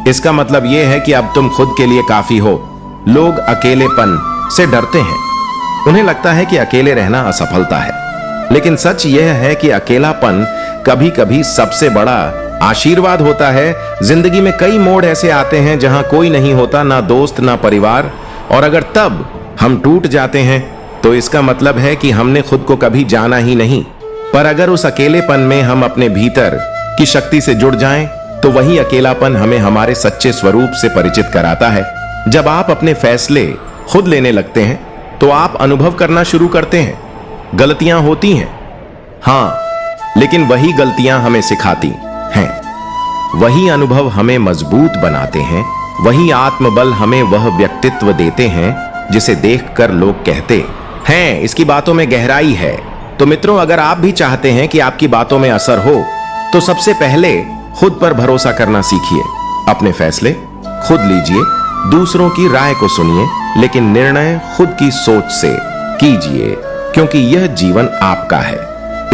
इसका मतलब यह है कि अब तुम खुद के लिए काफी हो। लोग अकेलेपन से डरते हैं, उन्हें लगता है कि अकेले रहना असफलता है, लेकिन सच यह है कि अकेलापन कभी कभी सबसे बड़ा आशीर्वाद होता है। जिंदगी में कई मोड़ ऐसे आते हैं जहां कोई नहीं होता, ना दोस्त ना परिवार, और अगर तब हम टूट जाते हैं तो इसका मतलब है कि हमने खुद को कभी जाना ही नहीं। पर अगर उस अकेलेपन में हम अपने भीतर की शक्ति से जुड़ जाएं, तो वही अकेलापन हमें हमारे सच्चे स्वरूप से परिचित कराता है। जब आप अपने फैसले खुद लेने लगते हैं तो आप अनुभव करना शुरू करते हैं। गलतियां होती हैं, हाँ, लेकिन वही गलतियां हमें सिखाती हैं। वही अनुभव हमें मजबूत बनाते हैं। वही आत्मबल हमें वह व्यक्तित्व देते हैं जिसे देखकर लोग कहते हैं, इसकी बातों में गहराई है। तो मित्रों, अगर आप भी चाहते हैं कि आपकी बातों में असर हो, तो सबसे पहले खुद पर भरोसा करना सीखिए। अपने फैसले खुद लीजिए, दूसरों की राय को सुनिए, लेकिन निर्णय खुद की सोच से कीजिए, क्योंकि यह जीवन आपका है।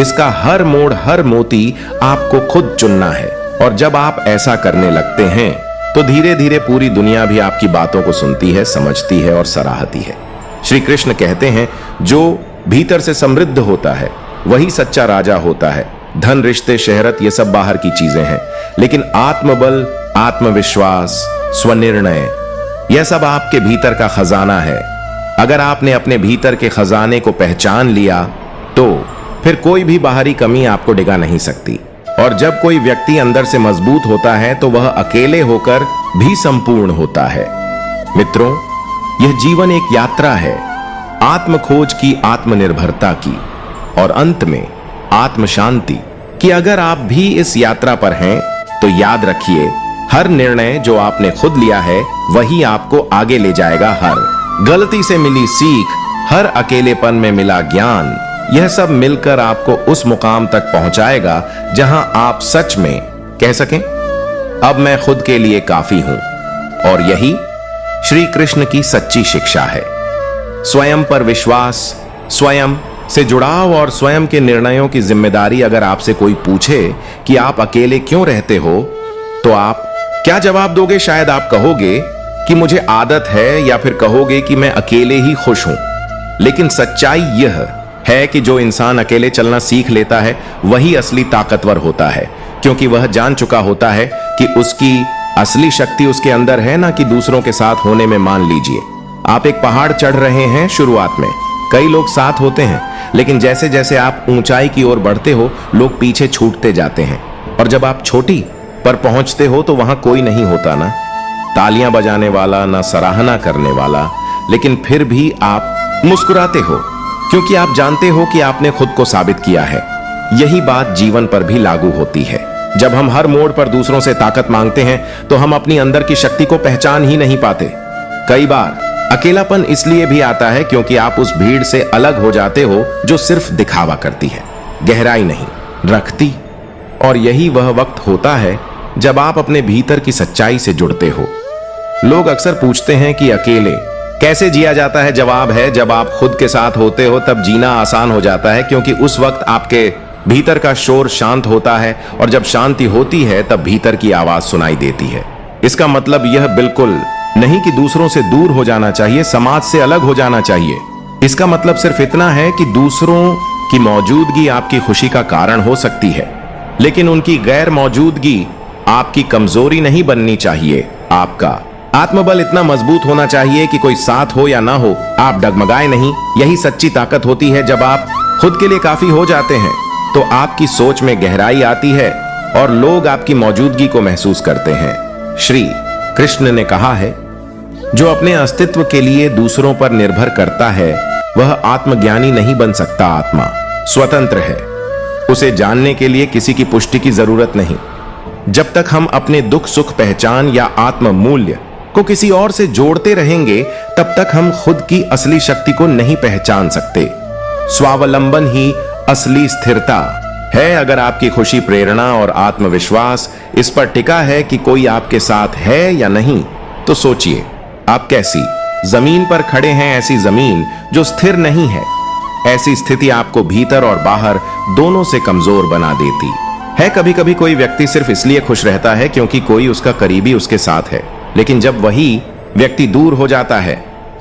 इसका हर मोड़, हर मोती आपको खुद चुनना है। और जब आप ऐसा करने लगते हैं तो धीरे धीरे पूरी दुनिया भी आपकी बातों को सुनती है, समझती है और सराहती है। श्री कृष्ण कहते हैं, जो भीतर से समृद्ध होता है वही सच्चा राजा होता है। धन, रिश्ते, शहरत, ये सब बाहर की चीजें हैं, लेकिन आत्मबल, आत्मविश्वास, स्वनिर्णय, यह सब आपके भीतर का खजाना है। अगर आपने अपने भीतर के खजाने को पहचान लिया तो फिर कोई भी बाहरी कमी आपको डिगा नहीं सकती। और जब कोई व्यक्ति अंदर से मजबूत होता है तो वह अकेले होकर भी संपूर्ण होता है। मित्रों, यह जीवन एक यात्रा है, आत्म खोज की, आत्मनिर्भरता की और अंत में आत्म शांति की। अगर आप भी इस यात्रा पर हैं तो याद रखिए, हर निर्णय जो आपने खुद लिया है वही आपको आगे ले जाएगा। हर गलती से मिली सीख, हर अकेलेपन में मिला ज्ञान, यह सब मिलकर आपको उस मुकाम तक पहुंचाएगा जहां आप सच में कह सकें, अब मैं खुद के लिए काफी हूं। और यही श्री कृष्ण की सच्ची शिक्षा है। स्वयं पर विश्वास, स्वयं से जुड़ाव और स्वयं के निर्णयों की जिम्मेदारी। अगर आपसे कोई पूछे कि आप अकेले क्यों रहते हो, तो आप क्या जवाब दोगे? शायद आप कहोगे कि मुझे आदत है, या फिर कहोगे कि मैं अकेले ही खुश हूं। लेकिन सच्चाई यह है कि जो इंसान अकेले चलना सीख लेता है वही असली ताकतवर होता है, क्योंकि वह जान चुका होता है कि उसकी असली शक्ति उसके अंदर है, ना कि दूसरों के साथ होने में। मान लीजिए आप एक पहाड़ चढ़ रहे हैं। शुरुआत में कई लोग साथ होते हैं, लेकिन जैसे जैसे आप ऊंचाई की ओर बढ़ते हो, लोग पीछे छूटते जाते हैं। और जब आप चोटी पर पहुंचते हो तो वहां कोई नहीं होता, ना तालियां बजाने वाला, ना सराहना करने वाला, लेकिन फिर भी आप मुस्कुराते हो, क्योंकि आप जानते हो कि आपने खुद को साबित किया है। यही बात जीवन पर भी लागू होती है। जब हम हर मोड़ पर दूसरों से ताकत मांगते हैं तो हम अपनी अंदर की शक्ति को पहचान ही नहीं पाते। कई बार अकेलापन इसलिए भी आता है क्योंकि आप उस भीड़ से अलग हो जाते हो जो सिर्फ दिखावा करती है, गहराई नहीं रखती। और यही वह वक्त होता है जब आप अपने भीतर की सच्चाई से जुड़ते हो। लोग अक्सर पूछते हैं कि अकेले कैसे जिया जाता है? जवाब है, जब आप खुद के साथ होते हो तब जीना आसान हो जाता है, क्योंकि उस वक्त आपके भीतर का शोर शांत होता है, और जब शांति होती है तब भीतर की आवाज सुनाई देती है। इसका मतलब यह बिल्कुल नहीं कि दूसरों से दूर हो जाना चाहिए, समाज से अलग हो जाना चाहिए। इसका मतलब सिर्फ इतना है कि दूसरों की मौजूदगी आपकी खुशी का कारण हो सकती है, लेकिन उनकी गैर मौजूदगी आपकी कमजोरी नहीं बननी चाहिए। आपका आत्मबल इतना मजबूत होना चाहिए कि कोई साथ हो या ना हो, आप डगमगाए नहीं। यही सच्ची ताकत होती है। जब आप खुद के लिए काफी हो जाते हैं तो आपकी सोच में गहराई आती है और लोग आपकी मौजूदगी को महसूस करते हैं। श्री कृष्ण ने कहा है, जो अपने अस्तित्व के लिए दूसरों पर निर्भर करता है वह आत्मज्ञानी नहीं बन सकता। आत्मा स्वतंत्र है, उसे जानने के लिए किसी की पुष्टि की जरूरत नहीं। जब तक हम अपने दुख सुख पहचान या आत्म मूल्य को किसी और से जोड़ते रहेंगे तब तक हम खुद की असली शक्ति को नहीं पहचान सकते। स्वावलंबन ही असली स्थिरता है। अगर आपकी खुशी, प्रेरणा और आत्मविश्वास इस पर टिका है कि कोई आपके साथ है या नहीं, तो सोचिए आप कैसी जमीन पर खड़े हैं। ऐसी जमीन जो स्थिर नहीं है। ऐसी स्थिति आपको भीतर और बाहर दोनों से कमजोर बना देती है। कभी कभी कोई व्यक्ति सिर्फ इसलिए खुश रहता है क्योंकि कोई उसका करीबी उसके साथ है, लेकिन जब वही व्यक्ति दूर हो जाता है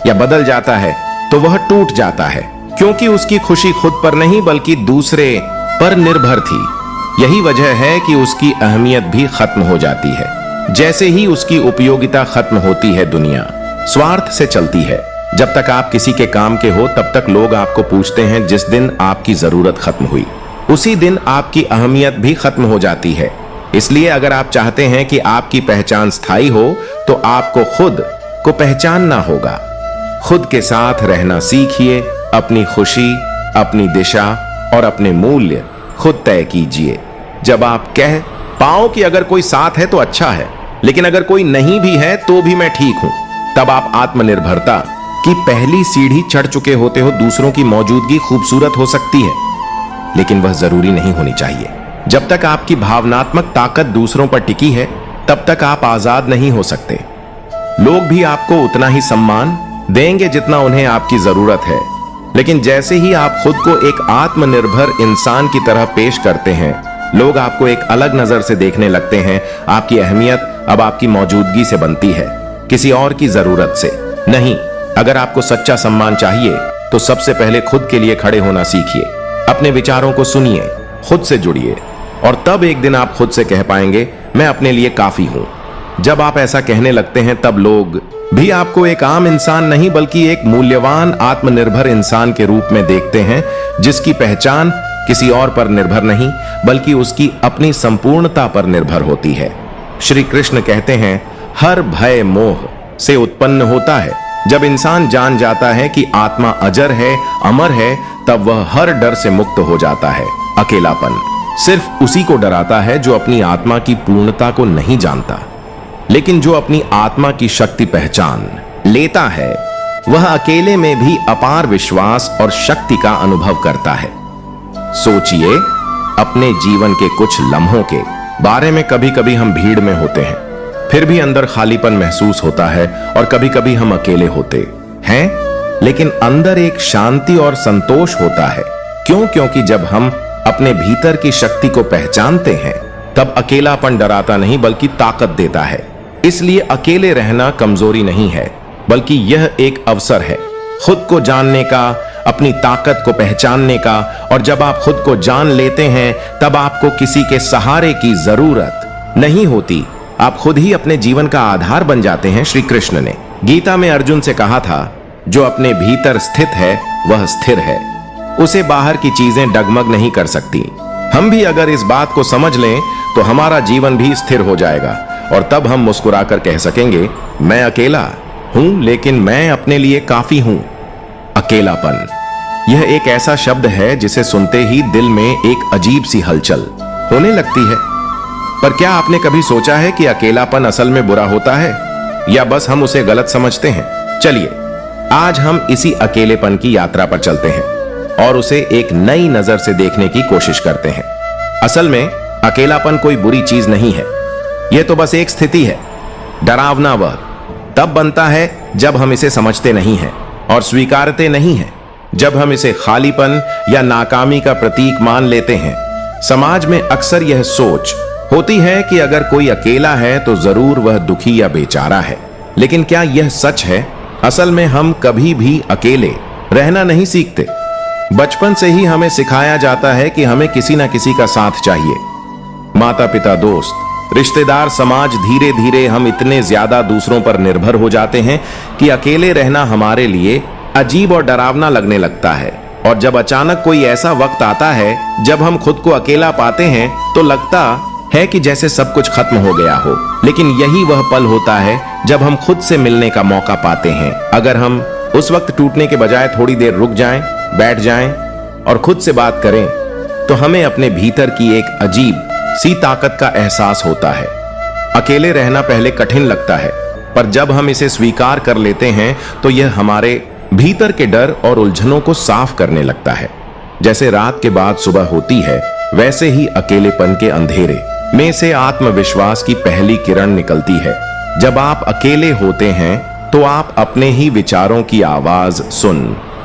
या बदल जाता है तो वह टूट जाता है, क्योंकि उसकी खुशी खुद पर नहीं बल्कि दूसरे पर निर्भर थी। यही वजह है कि उसकी अहमियत भी खत्म हो जाती है। जैसे ही उसकी उपयोगिता खत्म होती है, दुनिया स्वार्थ से चलती है। जब तक आप किसी के काम के हो तब तक लोग आपको पूछते हैं। जिस दिन आपकी जरूरत खत्म हुई उसी दिन आपकी अहमियत भी खत्म हो जाती है। इसलिए अगर आप चाहते हैं कि आपकी पहचान स्थायी हो तो आपको खुद को पहचानना होगा। खुद के साथ रहना सीखिए। अपनी खुशी, अपनी दिशा और अपने मूल्य खुद तय कीजिए। जब आप कह पाओ कि अगर कोई साथ है तो अच्छा है, लेकिन अगर कोई नहीं भी है तो भी मैं ठीक हूं, तब आप आत्मनिर्भरता की पहली सीढ़ी चढ़ चुके होते हो। दूसरों की मौजूदगी खूबसूरत हो सकती है, लेकिन वह जरूरी नहीं होनी चाहिए। जब तक आपकी भावनात्मक ताकत दूसरों पर टिकी है तब तक आप आजाद नहीं हो सकते। लोग भी आपको उतना ही सम्मान देंगे जितना उन्हें आपकी जरूरत है, लेकिन जैसे ही आप खुद को एक आत्मनिर्भर इंसान की तरह पेश करते हैं, लोग आपको एक अलग नजर से देखने लगते हैं। आपकी अहमियत अब आपकी मौजूदगी से बनती है, किसी और की जरूरत से नहीं। अगर आपको सच्चा सम्मान चाहिए तो सबसे पहले खुद के लिए खड़े होना सीखिए। अपने विचारों को सुनिए, खुद से जुड़िए और तब एक दिन आप खुद से कह पाएंगे, मैं अपने लिए काफी हूं। जब आप ऐसा कहने लगते हैं तब लोग भी आपको एक आम इंसान नहीं बल्कि एक मूल्यवान आत्मनिर्भर इंसान के रूप में देखते हैं, जिसकी पहचान किसी और पर निर्भर नहीं बल्कि उसकी अपनी संपूर्णता पर निर्भर होती है। श्री कृष्ण कहते हैं, हर भय मोह से उत्पन्न होता है। जब इंसान जान जाता है कि आत्मा अजर है, अमर है, तब वह हर डर से मुक्त हो जाता है। अकेलापन सिर्फ उसी को डराता है जो अपनी आत्मा की पूर्णता को नहीं जानता, लेकिन जो अपनी आत्मा की शक्ति पहचान लेता है वह अकेले में भी अपार विश्वास और शक्ति का अनुभव करता है। सोचिए अपने जीवन के कुछ लम्हों के बारे में। कभी कभी हम भीड़ में होते हैं फिर भी अंदर खालीपन महसूस होता है, और कभी कभी हम अकेले होते हैं लेकिन अंदर एक शांति और संतोष होता है। क्यों? क्योंकि जब हम अपने भीतर की शक्ति को पहचानते हैं तब अकेलापन डराता नहीं बल्कि ताकत देता है। इसलिए अकेले रहना कमजोरी नहीं है बल्कि यह एक अवसर है खुद को जानने का, अपनी ताकत को पहचानने का। और जब आप खुद को जान लेते हैं तब आपको किसी के सहारे की जरूरत नहीं होती। आप खुद ही अपने जीवन का आधार बन जाते हैं। श्री कृष्ण ने गीता में अर्जुन से कहा था, जो अपने भीतर स्थित है वह स्थिर है, उसे बाहर की चीजें डगमग नहीं कर सकती। हम भी अगर इस बात को समझ लें तो हमारा जीवन भी स्थिर हो जाएगा और तब हम मुस्कुराकर कह सकेंगे, मैं अकेला हूं लेकिन मैं अपने लिए काफी हूं। अकेलापन यह एक ऐसा शब्द है जिसे सुनते ही दिल में एक अजीब सी हलचल होने लगती है। पर क्या आपने कभी सोचा है कि अकेलापन असल में बुरा होता है या बस हम उसे गलत समझते हैं? चलिए आज हम इसी अकेलेपन की यात्रा पर चलते हैं और उसे एक नई नजर से देखने की कोशिश करते हैं। असल में अकेलापन कोई बुरी चीज नहीं है, यह तो बस एक स्थिति है। डरावना वह तब बनता है जब हम इसे समझते नहीं हैं और स्वीकारते नहीं हैं, जब हम इसे खालीपन या नाकामी का प्रतीक मान लेते हैं। समाज में अक्सर यह सोच होती है कि अगर कोई अकेला है तो जरूर वह दुखी या बेचारा है। लेकिन क्या यह सच है? असल में हम कभी भी अकेले रहना नहीं सीखते। बचपन से ही हमें सिखाया जाता है कि हमें किसी ना किसी का साथ चाहिए। माता पिता, दोस्त, रिश्तेदार, समाज, धीरे धीरे हम इतने ज्यादा दूसरों पर निर्भर हो जाते हैं कि अकेले रहना हमारे लिए अजीब और डरावना लगने लगता है। और जब अचानक कोई ऐसा वक्त आता है जब हम खुद को अकेला पाते हैं तो लगता है कि जैसे सब कुछ खत्म हो गया हो। लेकिन यही वह पल होता है जब हम खुद से मिलने का मौका पाते हैं। अगर हम उस वक्त टूटने के बजाय थोड़ी देर रुक जाएं, बैठ जाएं और खुद से बात करें तो हमें अपने भीतर की एक अजीब सी ताकत का एहसास होता है। अकेले रहना पहले कठिन लगता है, पर जब हम इसे स्वीकार कर लेते हैं तो यह हमारे भीतर के डर और उलझनों को साफ करने लगता है। जैसे रात के बाद सुबह होती है, वैसे ही अकेलेपन के अंधेरे में से आत्मविश्वास की पहली किरण निकलती है। जब आप अकेले होते हैं तो आप अपने ही विचारों की आवाज सुन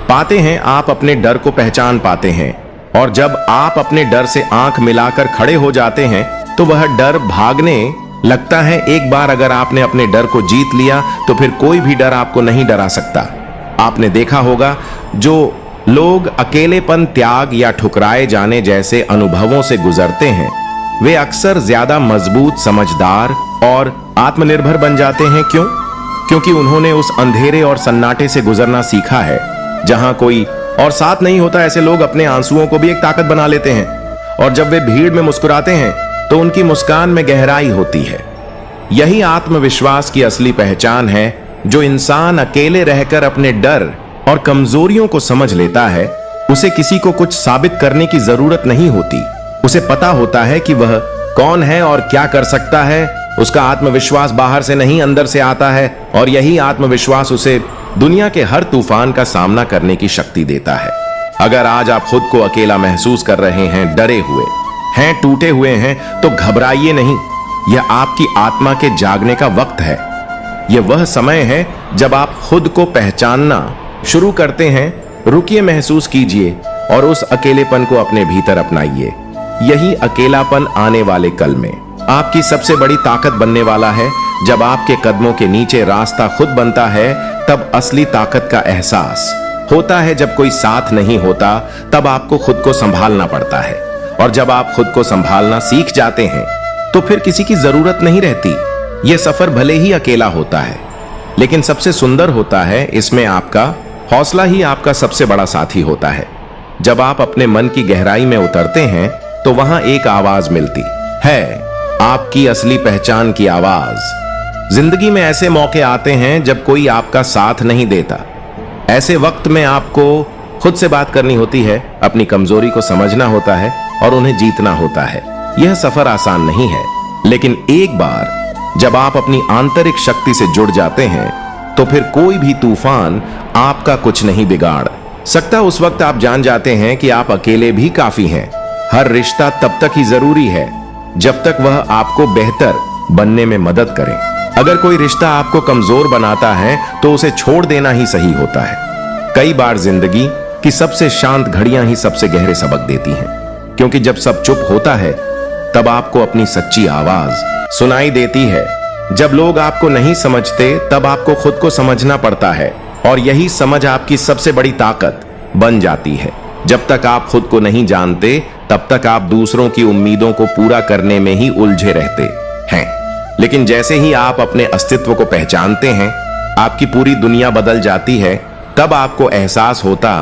पाते हैं, आप अपने डर को पहचान पाते हैं। और जब आप अपने डर से आंख मिलाकर खड़े हो जाते हैं तो वह डर भागने लगता है। एक बार अगर आपने अपने डर को जीत लिया तो फिर कोई भी डर आपको नहीं डरा सकता। आपने देखा होगा जो लोग अकेलेपन, त्याग या ठुकराए जाने जैसे अनुभवों से गुजरते हैं वे अक्सर ज्यादा मजबूत, समझदार और आत्मनिर्भर बन जाते हैं। क्यों? क्योंकि उन्होंने उस अंधेरे और सन्नाटे से गुजरना सीखा है जहां कोई और साथ नहीं होता। ऐसे लोग अपने आंसुओं को भी एक ताकत बना लेते हैं और जब वे भीड़ में मुस्कुराते हैं तो उनकी मुस्कान में गहराई होती है। यही आत्मविश्वास की असली पहचान है। जो इंसान अकेले रहकर अपने डर और कमजोरियों को समझ लेता है उसे किसी को कुछ साबित करने की जरूरत नहीं होती। उसे पता होता है कि वह कौन है और क्या कर सकता है। उसका आत्मविश्वास बाहर से नहीं, अंदर से आता है और यही आत्मविश्वास उसे दुनिया के हर तूफान का सामना करने की शक्ति देता है। अगर आज आप खुद को अकेला महसूस कर रहे हैं, डरे हुए हैं, टूटे हुए हैं, तो घबराइए नहीं। यह आपकी आत्मा के जागने का वक्त है। यह वह समय है जब आप खुद को पहचानना शुरू करते हैं। रुकिए, महसूस कीजिए और उस अकेलेपन को अपने भीतर अपनाइए। यही अकेलापन आने वाले कल में आपकी सबसे बड़ी ताकत बनने वाला है। जब आपके कदमों के नीचे रास्ता खुद बनता है तब असली ताकत का एहसास होता है। जब कोई साथ नहीं होता तब आपको खुद को संभालना पड़ता है और जब आप खुद को संभालना सीख जाते हैं तो फिर किसी की जरूरत नहीं रहती। यह सफर भले ही अकेला होता है लेकिन सबसे सुंदर होता है। इसमें आपका हौसला ही आपका सबसे बड़ा साथी होता है। जब आप अपने मन की गहराई में उतरते हैं तो वहां एक आवाज मिलती है, आपकी असली पहचान की आवाज। जिंदगी में ऐसे मौके आते हैं जब कोई आपका साथ नहीं देता। ऐसे वक्त में आपको खुद से बात करनी होती है, अपनी कमजोरी को समझना होता है और उन्हें जीतना होता है। यह सफर आसान नहीं है, लेकिन एक बार जब आप अपनी आंतरिक शक्ति से जुड़ जाते हैं तो फिर कोई भी तूफान आपका कुछ नहीं बिगाड़ सकता। उस वक्त आप जान जाते हैं कि आप अकेले भी काफी हैं। हर रिश्ता तब तक ही जरूरी है जब तक वह आपको बेहतर बनने में मदद करे। अगर कोई रिश्ता आपको कमजोर बनाता है तो उसे छोड़ देना ही सही होता है। कई बार जिंदगी की सबसे शांत घड़ियां ही सबसे गहरे सबक देती हैं, क्योंकि जब सब चुप होता है तब आपको अपनी सच्ची आवाज सुनाई देती है। जब लोग आपको नहीं समझते तब आपको खुद को समझना पड़ता है और यही समझ आपकी सबसे बड़ी ताकत बन जाती है। जब तक आप खुद को नहीं जानते तब तक आप दूसरों की उम्मीदों को पूरा करने में ही उलझे रहते हैं, लेकिन जैसे ही आप अपने अस्तित्व को पहचानते हैं आपकी पूरी दुनिया बदल जाती है। तब आपको एहसास होता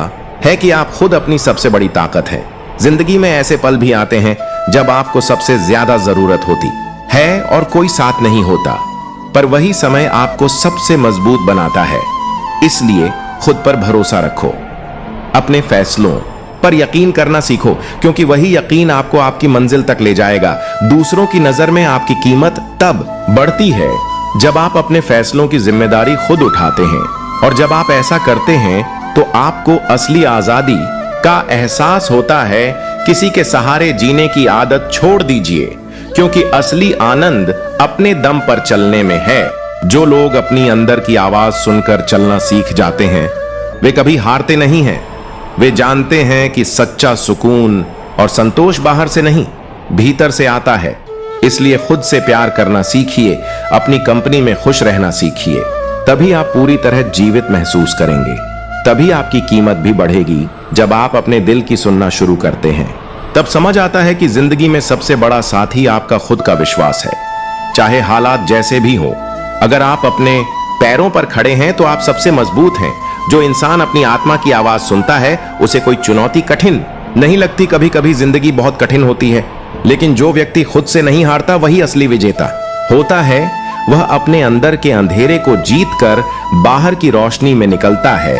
है कि आप खुद अपनी सबसे बड़ी ताकत है। जिंदगी में ऐसे पल भी आते हैं जब आपको सबसे ज्यादा जरूरत होती है और कोई साथ नहीं होता, पर वही समय आपको सबसे मजबूत बनाता है। इसलिए खुद पर भरोसा रखो, अपने फैसलों पर यकीन करना सीखो, क्योंकि वही यकीन आपको आपकी मंजिल तक ले जाएगा। दूसरों की नजर में आपकी कीमत तब बढ़ती है जब आप अपने फैसलों की जिम्मेदारी खुद उठाते हैं, और जब आप ऐसा करते हैं तो आपको असली आजादी का एहसास होता है। किसी के सहारे जीने की आदत छोड़ दीजिए, क्योंकि असली आनंद अपने दम पर चलने में है। जो लोग अपनी अंदर की आवाज सुनकर चलना सीख जाते हैं वे कभी हारते नहीं हैं। वे जानते हैं कि सच्चा सुकून और संतोष बाहर से नहीं, भीतर से आता है। इसलिए खुद से प्यार करना सीखिए, अपनी कंपनी में खुश रहना सीखिए। तभी आप पूरी तरह जीवित महसूस करेंगे। तभी आपकी कीमत भी बढ़ेगी। जब आप अपने दिल की सुनना शुरू करते हैं तब समझ आता है कि जिंदगी में सबसे बड़ा साथी आपका खुद का विश्वास है। चाहे हालात जैसे भी हो। अगर आप अपने पैरों पर खड़े हैं तो आप सबसे मजबूत हैं। जो इंसान अपनी आत्मा की आवाज सुनता है उसे कोई चुनौती कठिन नहीं लगती। कभी कभी जिंदगी बहुत कठिन होती है, लेकिन जो व्यक्ति खुद से नहीं हारता वही असली विजेता होता है। वह अपने अंदर के अंधेरे को जीतकर बाहर की रोशनी में निकलता है।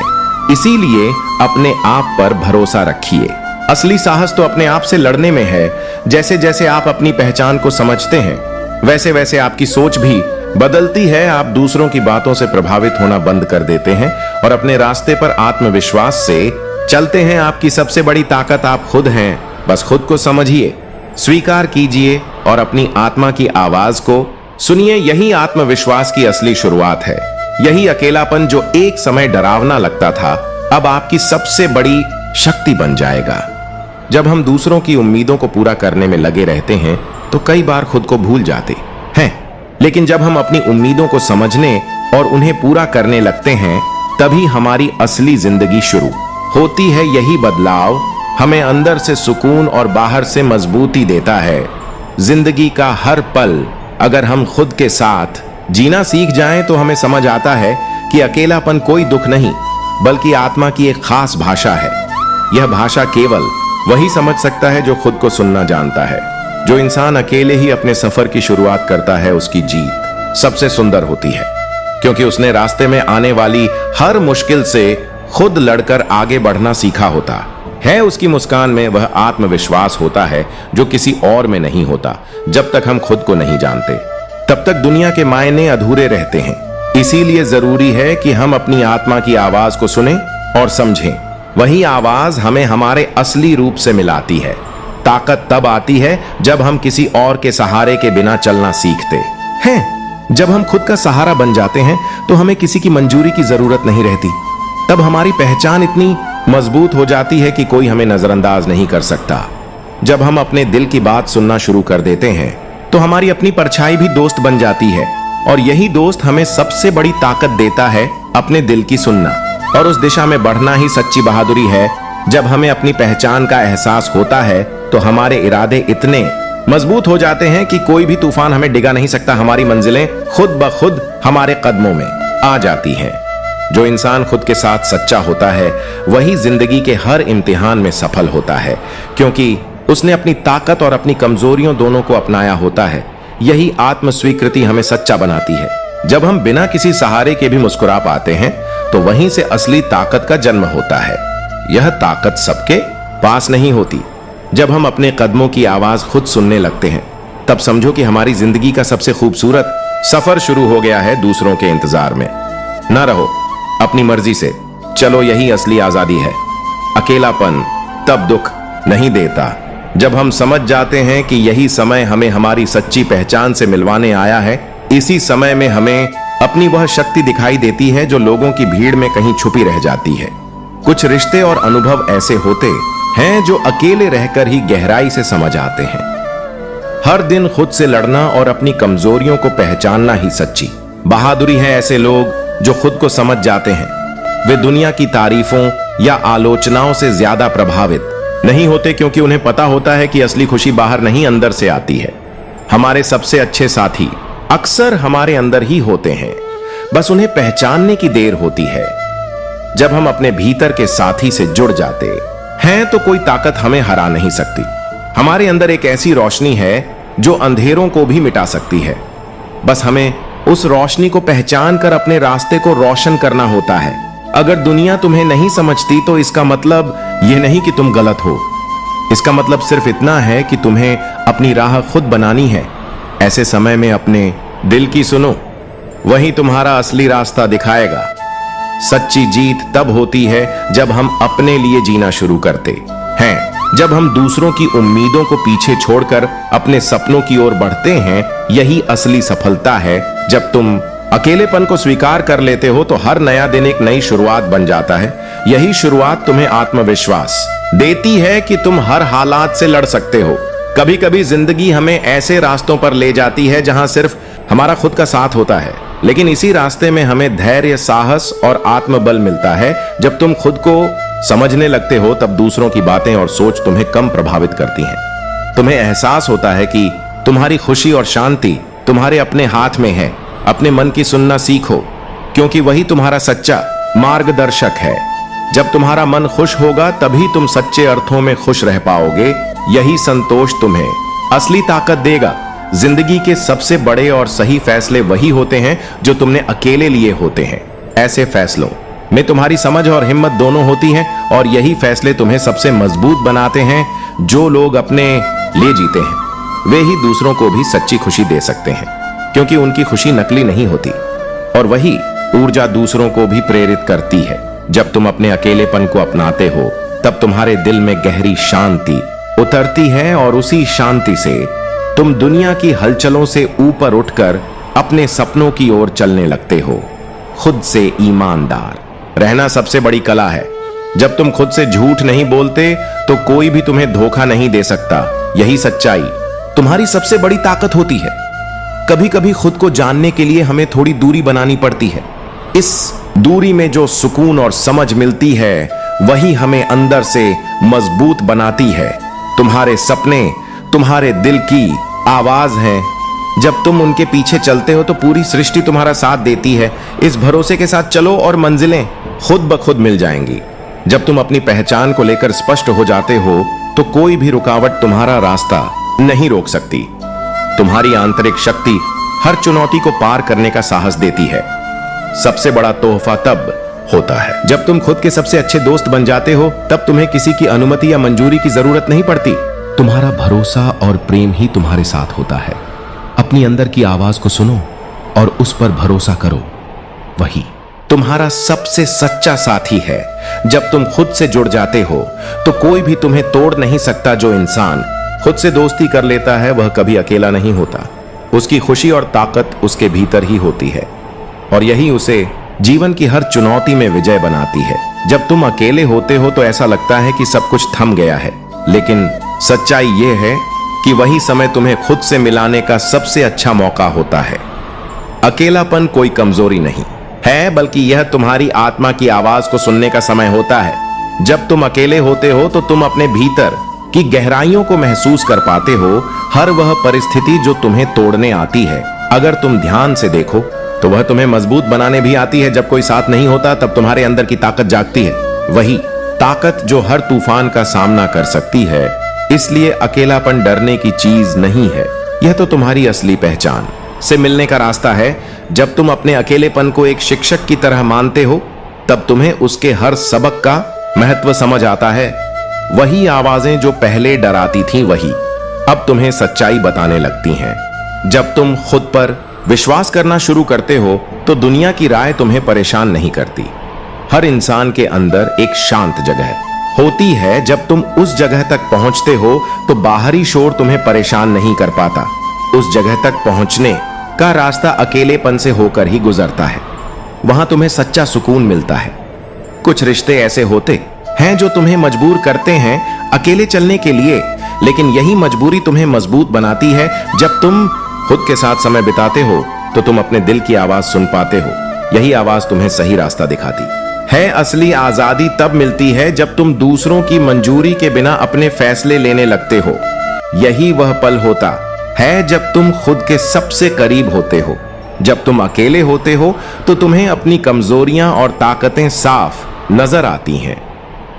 इसीलिए अपने आप पर भरोसा रखिए। असली साहस तो अपने आप से लड़ने में है। जैसे जैसे आप अपनी पहचान को समझते हैं वैसे वैसे आपकी सोच भी बदलती है। आप दूसरों की बातों से प्रभावित होना बंद कर देते हैं और अपने रास्ते पर आत्मविश्वास से चलते हैं। आपकी सबसे बड़ी ताकत आप खुद हैं। बस खुद को समझिए, स्वीकार कीजिए और अपनी आत्मा की आवाज को सुनिए। यही आत्मविश्वास की असली शुरुआत है। यही अकेलापन जो एक समय डरावना लगता था अब आपकी सबसे बड़ी शक्ति बन जाएगा। जब हम दूसरों की उम्मीदों को पूरा करने में लगे रहते हैं तो कई बार खुद को भूल जाते हैं, लेकिन जब हम अपनी उम्मीदों को समझने और उन्हें पूरा करने लगते हैं तभी हमारी असली जिंदगी शुरू होती है। यही बदलाव हमें अंदर से सुकून और बाहर से मजबूती देता है। जिंदगी का हर पल अगर हम खुद के साथ जीना सीख जाएं तो हमें समझ आता है कि अकेलापन कोई दुख नहीं बल्कि आत्मा की एक खास भाषा है। यह भाषा केवल वही समझ सकता है जो खुद को सुनना जानता है। जो इंसान अकेले ही अपने सफर की शुरुआत करता है उसकी जीत सबसे सुंदर होती है, क्योंकि उसने रास्ते में आने वाली हर मुश्किल से खुद लड़कर आगे बढ़ना सीखा होता है। उसकी मुस्कान में वह आत्मविश्वास होता है जो किसी और में नहीं होता। जब तक हम खुद को नहीं जानते तब तक दुनिया के मायने अधूरे रहते हैं। इसीलिए जरूरी है कि हम अपनी आत्मा की आवाज को सुनें और समझें। वही आवाज हमें हमारे असली रूप से मिलाती है। ताकत तब आती है जब हम किसी और के सहारे के बिना चलना सीखते हैं। जब हम खुद का सहारा बन जाते हैं तो हमें किसी की मंजूरी की जरूरत नहीं रहती। तब हमारी पहचान इतनी मजबूत हो जाती है कि कोई हमें नजरअंदाज नहीं कर सकता। जब हम अपने दिल की बात सुनना शुरू कर देते हैं तो हमारी अपनी परछाई भी दोस्त बन जाती है, और यही दोस्त हमें सबसे बड़ी ताकत देता है, अपने दिल की सुनना और उस दिशा में बढ़ना ही सच्ची बहादुरी है। जब हमें अपनी पहचान का एहसास होता है तो हमारे इरादे इतने मजबूत हो जाते हैं कि कोई भी तूफान हमें डिगा नहीं सकता। हमारी मंजिलें खुद ब खुद हमारे कदमों में आ जाती हैं। जो इंसान खुद के साथ सच्चा होता है वही जिंदगी के हर इम्तिहान में सफल होता है, क्योंकि उसने अपनी ताकत और अपनी कमजोरियों दोनों को अपनाया होता है। यही आत्म स्वीकृति हमें सच्चा बनाती है। जब हम बिना किसी सहारे के भी मुस्कुरा पाते हैं तो वहीं से असली ताकत का जन्म होता है। यह ताकत सबके पास नहीं होती। जब हम अपने कदमों की आवाज खुद सुनने लगते हैं तब समझो कि हमारी जिंदगी का सबसे खूबसूरत सफर शुरू हो गया है। दूसरों के इंतजार में ना रहो, अपनी मर्जी से चलो, यही असली आजादी है। अकेलापन तब दुख नहीं देता जब हम समझ जाते हैं कि यही समय हमें हमारी सच्ची पहचान से मिलवाने आया है। इसी समय में हमें अपनी वह शक्ति दिखाई देती है जो लोगों की भीड़ में कहीं छुपी रह जाती है। कुछ रिश्ते और अनुभव ऐसे होते हैं जो अकेले रहकर ही गहराई से समझ आते हैं। हर दिन खुद से लड़ना और अपनी कमजोरियों को पहचानना ही सच्ची बहादुरी है। ऐसे लोग जो खुद को समझ जाते हैं वे दुनिया की तारीफों या आलोचनाओं से ज्यादा प्रभावित नहीं होते, क्योंकि उन्हें पता होता है कि असली खुशी बाहर नहीं अंदर से आती है। हमारे सबसे अच्छे साथी अक्सर हमारे अंदर ही होते हैं, बस उन्हें पहचानने की देर होती है। जब हम अपने भीतर के साथी से जुड़ जाते हैं तो कोई ताकत हमें हरा नहीं सकती। हमारे अंदर एक ऐसी रोशनी है जो अंधेरों को भी मिटा सकती है। बस हमें उस रोशनी को पहचान कर अपने रास्ते को रोशन करना होता है। अगर दुनिया तुम्हें नहीं समझती तो इसका मतलब यह नहीं कि तुम गलत हो। इसका मतलब सिर्फ इतना है कि तुम्हें अपनी राह खुद बनानी है। ऐसे समय में अपने दिल की सुनो, वही तुम्हारा असली रास्ता दिखाएगा। सच्ची जीत तब होती है जब हम अपने लिए जीना शुरू करते हैं, जब हम दूसरों की उम्मीदों को पीछे छोड़कर अपने सपनों की ओर बढ़ते हैं। यही असली सफलता है। जब तुम अकेलेपन को स्वीकार कर लेते हो तो हर नया दिन एक नई शुरुआत बन जाता है। यही शुरुआत तुम्हें आत्मविश्वास देती है कि तुम हर हालात से लड़ सकते हो। कभी कभी जिंदगी हमें ऐसे रास्तों पर ले जाती है जहां सिर्फ हमारा खुद का साथ होता है, लेकिन इसी रास्ते में हमें धैर्य, साहस और आत्मबल मिलता है। जब तुम खुद को समझने लगते हो तब दूसरों की बातें और सोच तुम्हें कम प्रभावित करती हैं। तुम्हें एहसास होता है कि तुम्हारी खुशी और शांति तुम्हारे अपने हाथ में है। अपने मन की सुनना सीखो, क्योंकि वही तुम्हारा सच्चा मार्गदर्शक है। जब तुम्हारा मन खुश होगा तभी तुम सच्चे अर्थों में खुश रह पाओगे। यही संतोष तुम्हें असली ताकत देगा। जिंदगी के सबसे बड़े और सही फैसले वही होते हैं जो तुमने अकेले लिए होते हैं। ऐसे फैसलों में तुम्हारी समझ और हिम्मत दोनों होती है, और यही फैसले तुम्हें सबसे मजबूत बनाते हैं। जो लोग अपने लिए जीते हैं वे ही दूसरों को भी सच्ची खुशी दे सकते हैं, क्योंकि उनकी खुशी नकली नहीं होती। और वही ऊर्जा दूसरों को भी प्रेरित करती है। जब तुम अपने अकेलेपन को अपनाते हो तब तुम्हारे दिल में गहरी शांति उतरती है, और उसी शांति से तुम दुनिया की हलचलों से ऊपर उठकर अपने सपनों की ओर चलने लगते हो। खुद से ईमानदार रहना सबसे बड़ी कला है। जब तुम खुद से झूठ नहीं बोलते तो कोई भी तुम्हें धोखा नहीं दे सकता। यही सच्चाई तुम्हारी सबसे बड़ी ताकत होती है। कभी कभी खुद को जानने के लिए हमें थोड़ी दूरी बनानी पड़ती है। इस दूरी में जो सुकून और समझ मिलती है वही हमें अंदर से मजबूत बनाती है। तुम्हारे सपने तुम्हारे दिल की आवाज है। जब तुम उनके पीछे चलते हो तो पूरी सृष्टि तुम्हारा साथ देती है। इस भरोसे के साथ चलो और मंजिलें खुद ब खुद मिल जाएंगी। जब तुम अपनी पहचान को लेकर स्पष्ट हो जाते हो तो कोई भी रुकावट तुम्हारा रास्ता नहीं रोक सकती। तुम्हारी आंतरिक शक्ति हर चुनौती को पार करने का साहस देती है। सबसे बड़ा तोहफा तब होता है जब तुम खुद के सबसे अच्छे दोस्त बन जाते हो। तब तुम्हें किसी की अनुमति या मंजूरी की जरूरत नहीं पड़ती। तुम्हारा भरोसा और प्रेम ही तुम्हारे साथ होता है। अपनी अंदर की आवाज को सुनो और उस पर भरोसा करो। वही तुम्हारा सबसे सच्चा साथी है। जब तुम खुद से जुड़ जाते हो तो कोई भी तुम्हें तोड़ नहीं सकता। जो इंसान खुद से दोस्ती कर लेता है वह कभी अकेला नहीं होता। उसकी खुशी और ताकत उसके भीतर ही होती है, और यही उसे जीवन की हर चुनौती में विजय बनाती है। जब तुम अकेले होते हो तो ऐसा लगता है कि सब कुछ थम गया है, लेकिन सच्चाई यह है कि वही समय तुम्हें खुद से मिलाने का सबसे अच्छा मौका होता है। अकेलापन कोई कमजोरी नहीं है, बल्कि यह तुम्हारी आत्मा की आवाज को सुनने का समय होता है। जब तुम अकेले होते हो तो तुम अपने भीतर की गहराइयों को महसूस कर पाते हो। हर वह परिस्थिति जो तुम्हें तोड़ने आती है, अगर तुम ध्यान से देखो तो वह तुम्हें मजबूत बनाने भी आती है। जब कोई साथ नहीं होता तब तुम्हारे अंदर की ताकत जागती है, वही ताकत जो हर तूफान का सामना कर सकती है। इसलिए अकेलापन डरने की चीज नहीं है, यह तो तुम्हारी असली पहचान से मिलने का रास्ता है। जब तुम अपने अकेलेपन को एक शिक्षक की तरह मानते हो तब तुम्हें उसके हर सबक का महत्व समझ आता है। वही आवाजें जो पहले डराती थीं वही अब तुम्हें सच्चाई बताने लगती हैं। जब तुम खुद पर विश्वास करना शुरू करते हो तो दुनिया की राय तुम्हें परेशान नहीं करती। हर इंसान के अंदर एक शांत जगह होती है। जब तुम उस जगह तक पहुंचते हो तो बाहरी शोर तुम्हें परेशान नहीं कर पाता। उस जगह तक पहुंचने का रास्ता अकेलेपन से होकर ही गुजरता है। वहां तुम्हें सच्चा सुकून मिलता है। कुछ रिश्ते ऐसे होते हैं जो तुम्हें मजबूर करते हैं अकेले चलने के लिए, लेकिन यही मजबूरी तुम्हें मजबूत बनाती है। जब तुम खुद के साथ समय बिताते हो तो तुम अपने दिल की आवाज सुन पाते हो। यही आवाज तुम्हें सही रास्ता दिखाती है। असली आजादी तब मिलती है जब तुम दूसरों की मंजूरी के बिना अपने फैसले लेने लगते हो। यही वह पल होता है जब तुम खुद के सबसे करीब होते हो। जब तुम अकेले होते हो तो तुम्हें अपनी कमजोरियां और ताकतें साफ नजर आती हैं।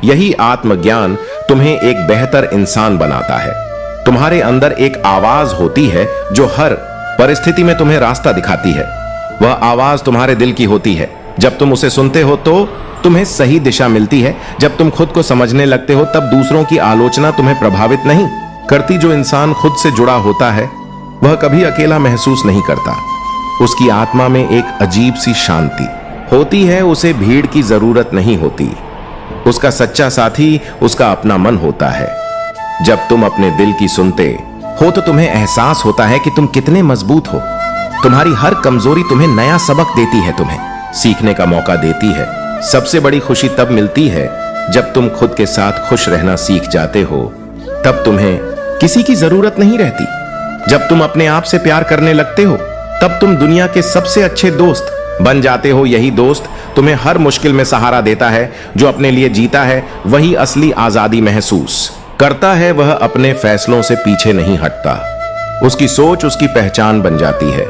यही आत्मज्ञान तुम्हें एक बेहतर इंसान बनाता है। तुम्हारे अंदर एक आवाज होती है जो हर परिस्थिति में तुम्हें रास्ता दिखाती है। वह आवाज तुम्हारे दिल की होती है। जब तुम उसे सुनते हो तो तुम्हें सही दिशा मिलती है। जब तुम खुद को समझने लगते हो तब दूसरों की आलोचना तुम्हें प्रभावित नहीं करती। जो इंसान खुद से जुड़ा होता है वह कभी अकेला महसूस नहीं करता। उसकी आत्मा में एक अजीब सी शांति होती है। उसे भीड़ की जरूरत नहीं होती। उसका सच्चा साथी उसका अपना मन होता है। जब तुम अपने दिल की सुनते हो तो तुम्हें एहसास होता है कि तुम कितने मजबूत हो। तुम्हारी हर कमजोरी तुम्हें नया सबक देती है, तुम्हें सीखने का मौका देती है। सबसे बड़ी खुशी तब मिलती है जब तुम खुद के साथ खुश रहना सीख जाते हो। तब तुम्हें किसी की जरूरत नहीं रहती। जब तुम अपने आप से प्यार करने लगते हो तब तुम दुनिया के सबसे अच्छे दोस्त बन जाते हो। यही दोस्त तुम्हें हर मुश्किल में सहारा देता है। जो अपने लिए जीता है वही असली आजादी महसूस करता है। वह अपने फैसलों से पीछे नहीं हटता। उसकी सोच उसकी पहचान बन जाती है।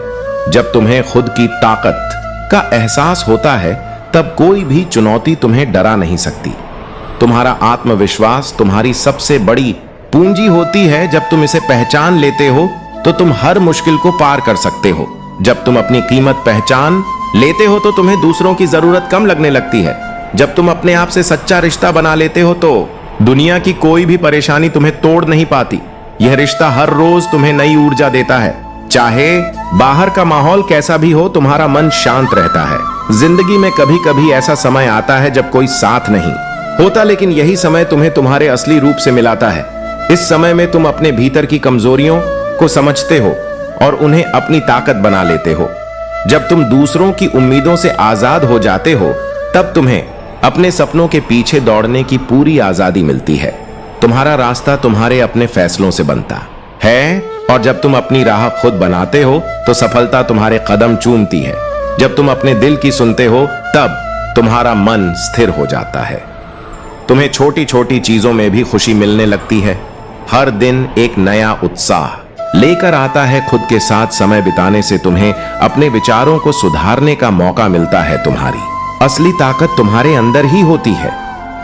जब तुम्हें खुद की ताकत का एहसास होता है तब कोई भी चुनौती तुम्हें डरा नहीं सकती। तुम्हारा आत्मविश्वास तुम्हारी सबसे बड़ी पूंजी होती है। जब तुम इसे पहचान लेते हो तो तुम हर मुश्किल को पार कर सकते हो। जब तुम अपनी कीमत पहचान लेते हो तो तुम्हें दूसरों की जरूरत कम लगने लगती है। जब तुम अपने आप से सच्चा रिश्ता बना लेते हो तो दुनिया की कोई भी परेशानी तुम्हें तोड़ नहीं पाती। यह रिश्ता हर रोज तुम्हें नई ऊर्जा देता है। चाहे बाहर का माहौल कैसा भी हो, तुम्हारा मन शांत रहता है। जिंदगी में कभी कभी ऐसा समय आता है जब कोई साथ नहीं होता, लेकिन यही समय तुम्हें तुम्हारे असली रूप से मिलाता है। इस समय में तुम अपने भीतर की कमजोरियों को समझते हो और उन्हें अपनी ताकत बना लेते हो। जब तुम दूसरों की उम्मीदों से आजाद हो जाते हो तब तुम्हें अपने सपनों के पीछे दौड़ने की पूरी आजादी मिलती है। तुम्हारा रास्ता तुम्हारे अपने फैसलों से बनता है और जब तुम अपनी राह खुद बनाते हो तो सफलता तुम्हारे कदम चूमती है। जब तुम अपने दिल की सुनते हो तब तुम्हारा मन स्थिर हो जाता है। तुम्हें छोटी छोटी चीजों में भी खुशी मिलने लगती है। हर दिन एक नया उत्साह लेकर आता है। खुद के साथ समय बिताने से तुम्हें अपने विचारों को सुधारने का मौका मिलता है। तुम्हारी असली ताकत तुम्हारे अंदर ही होती है।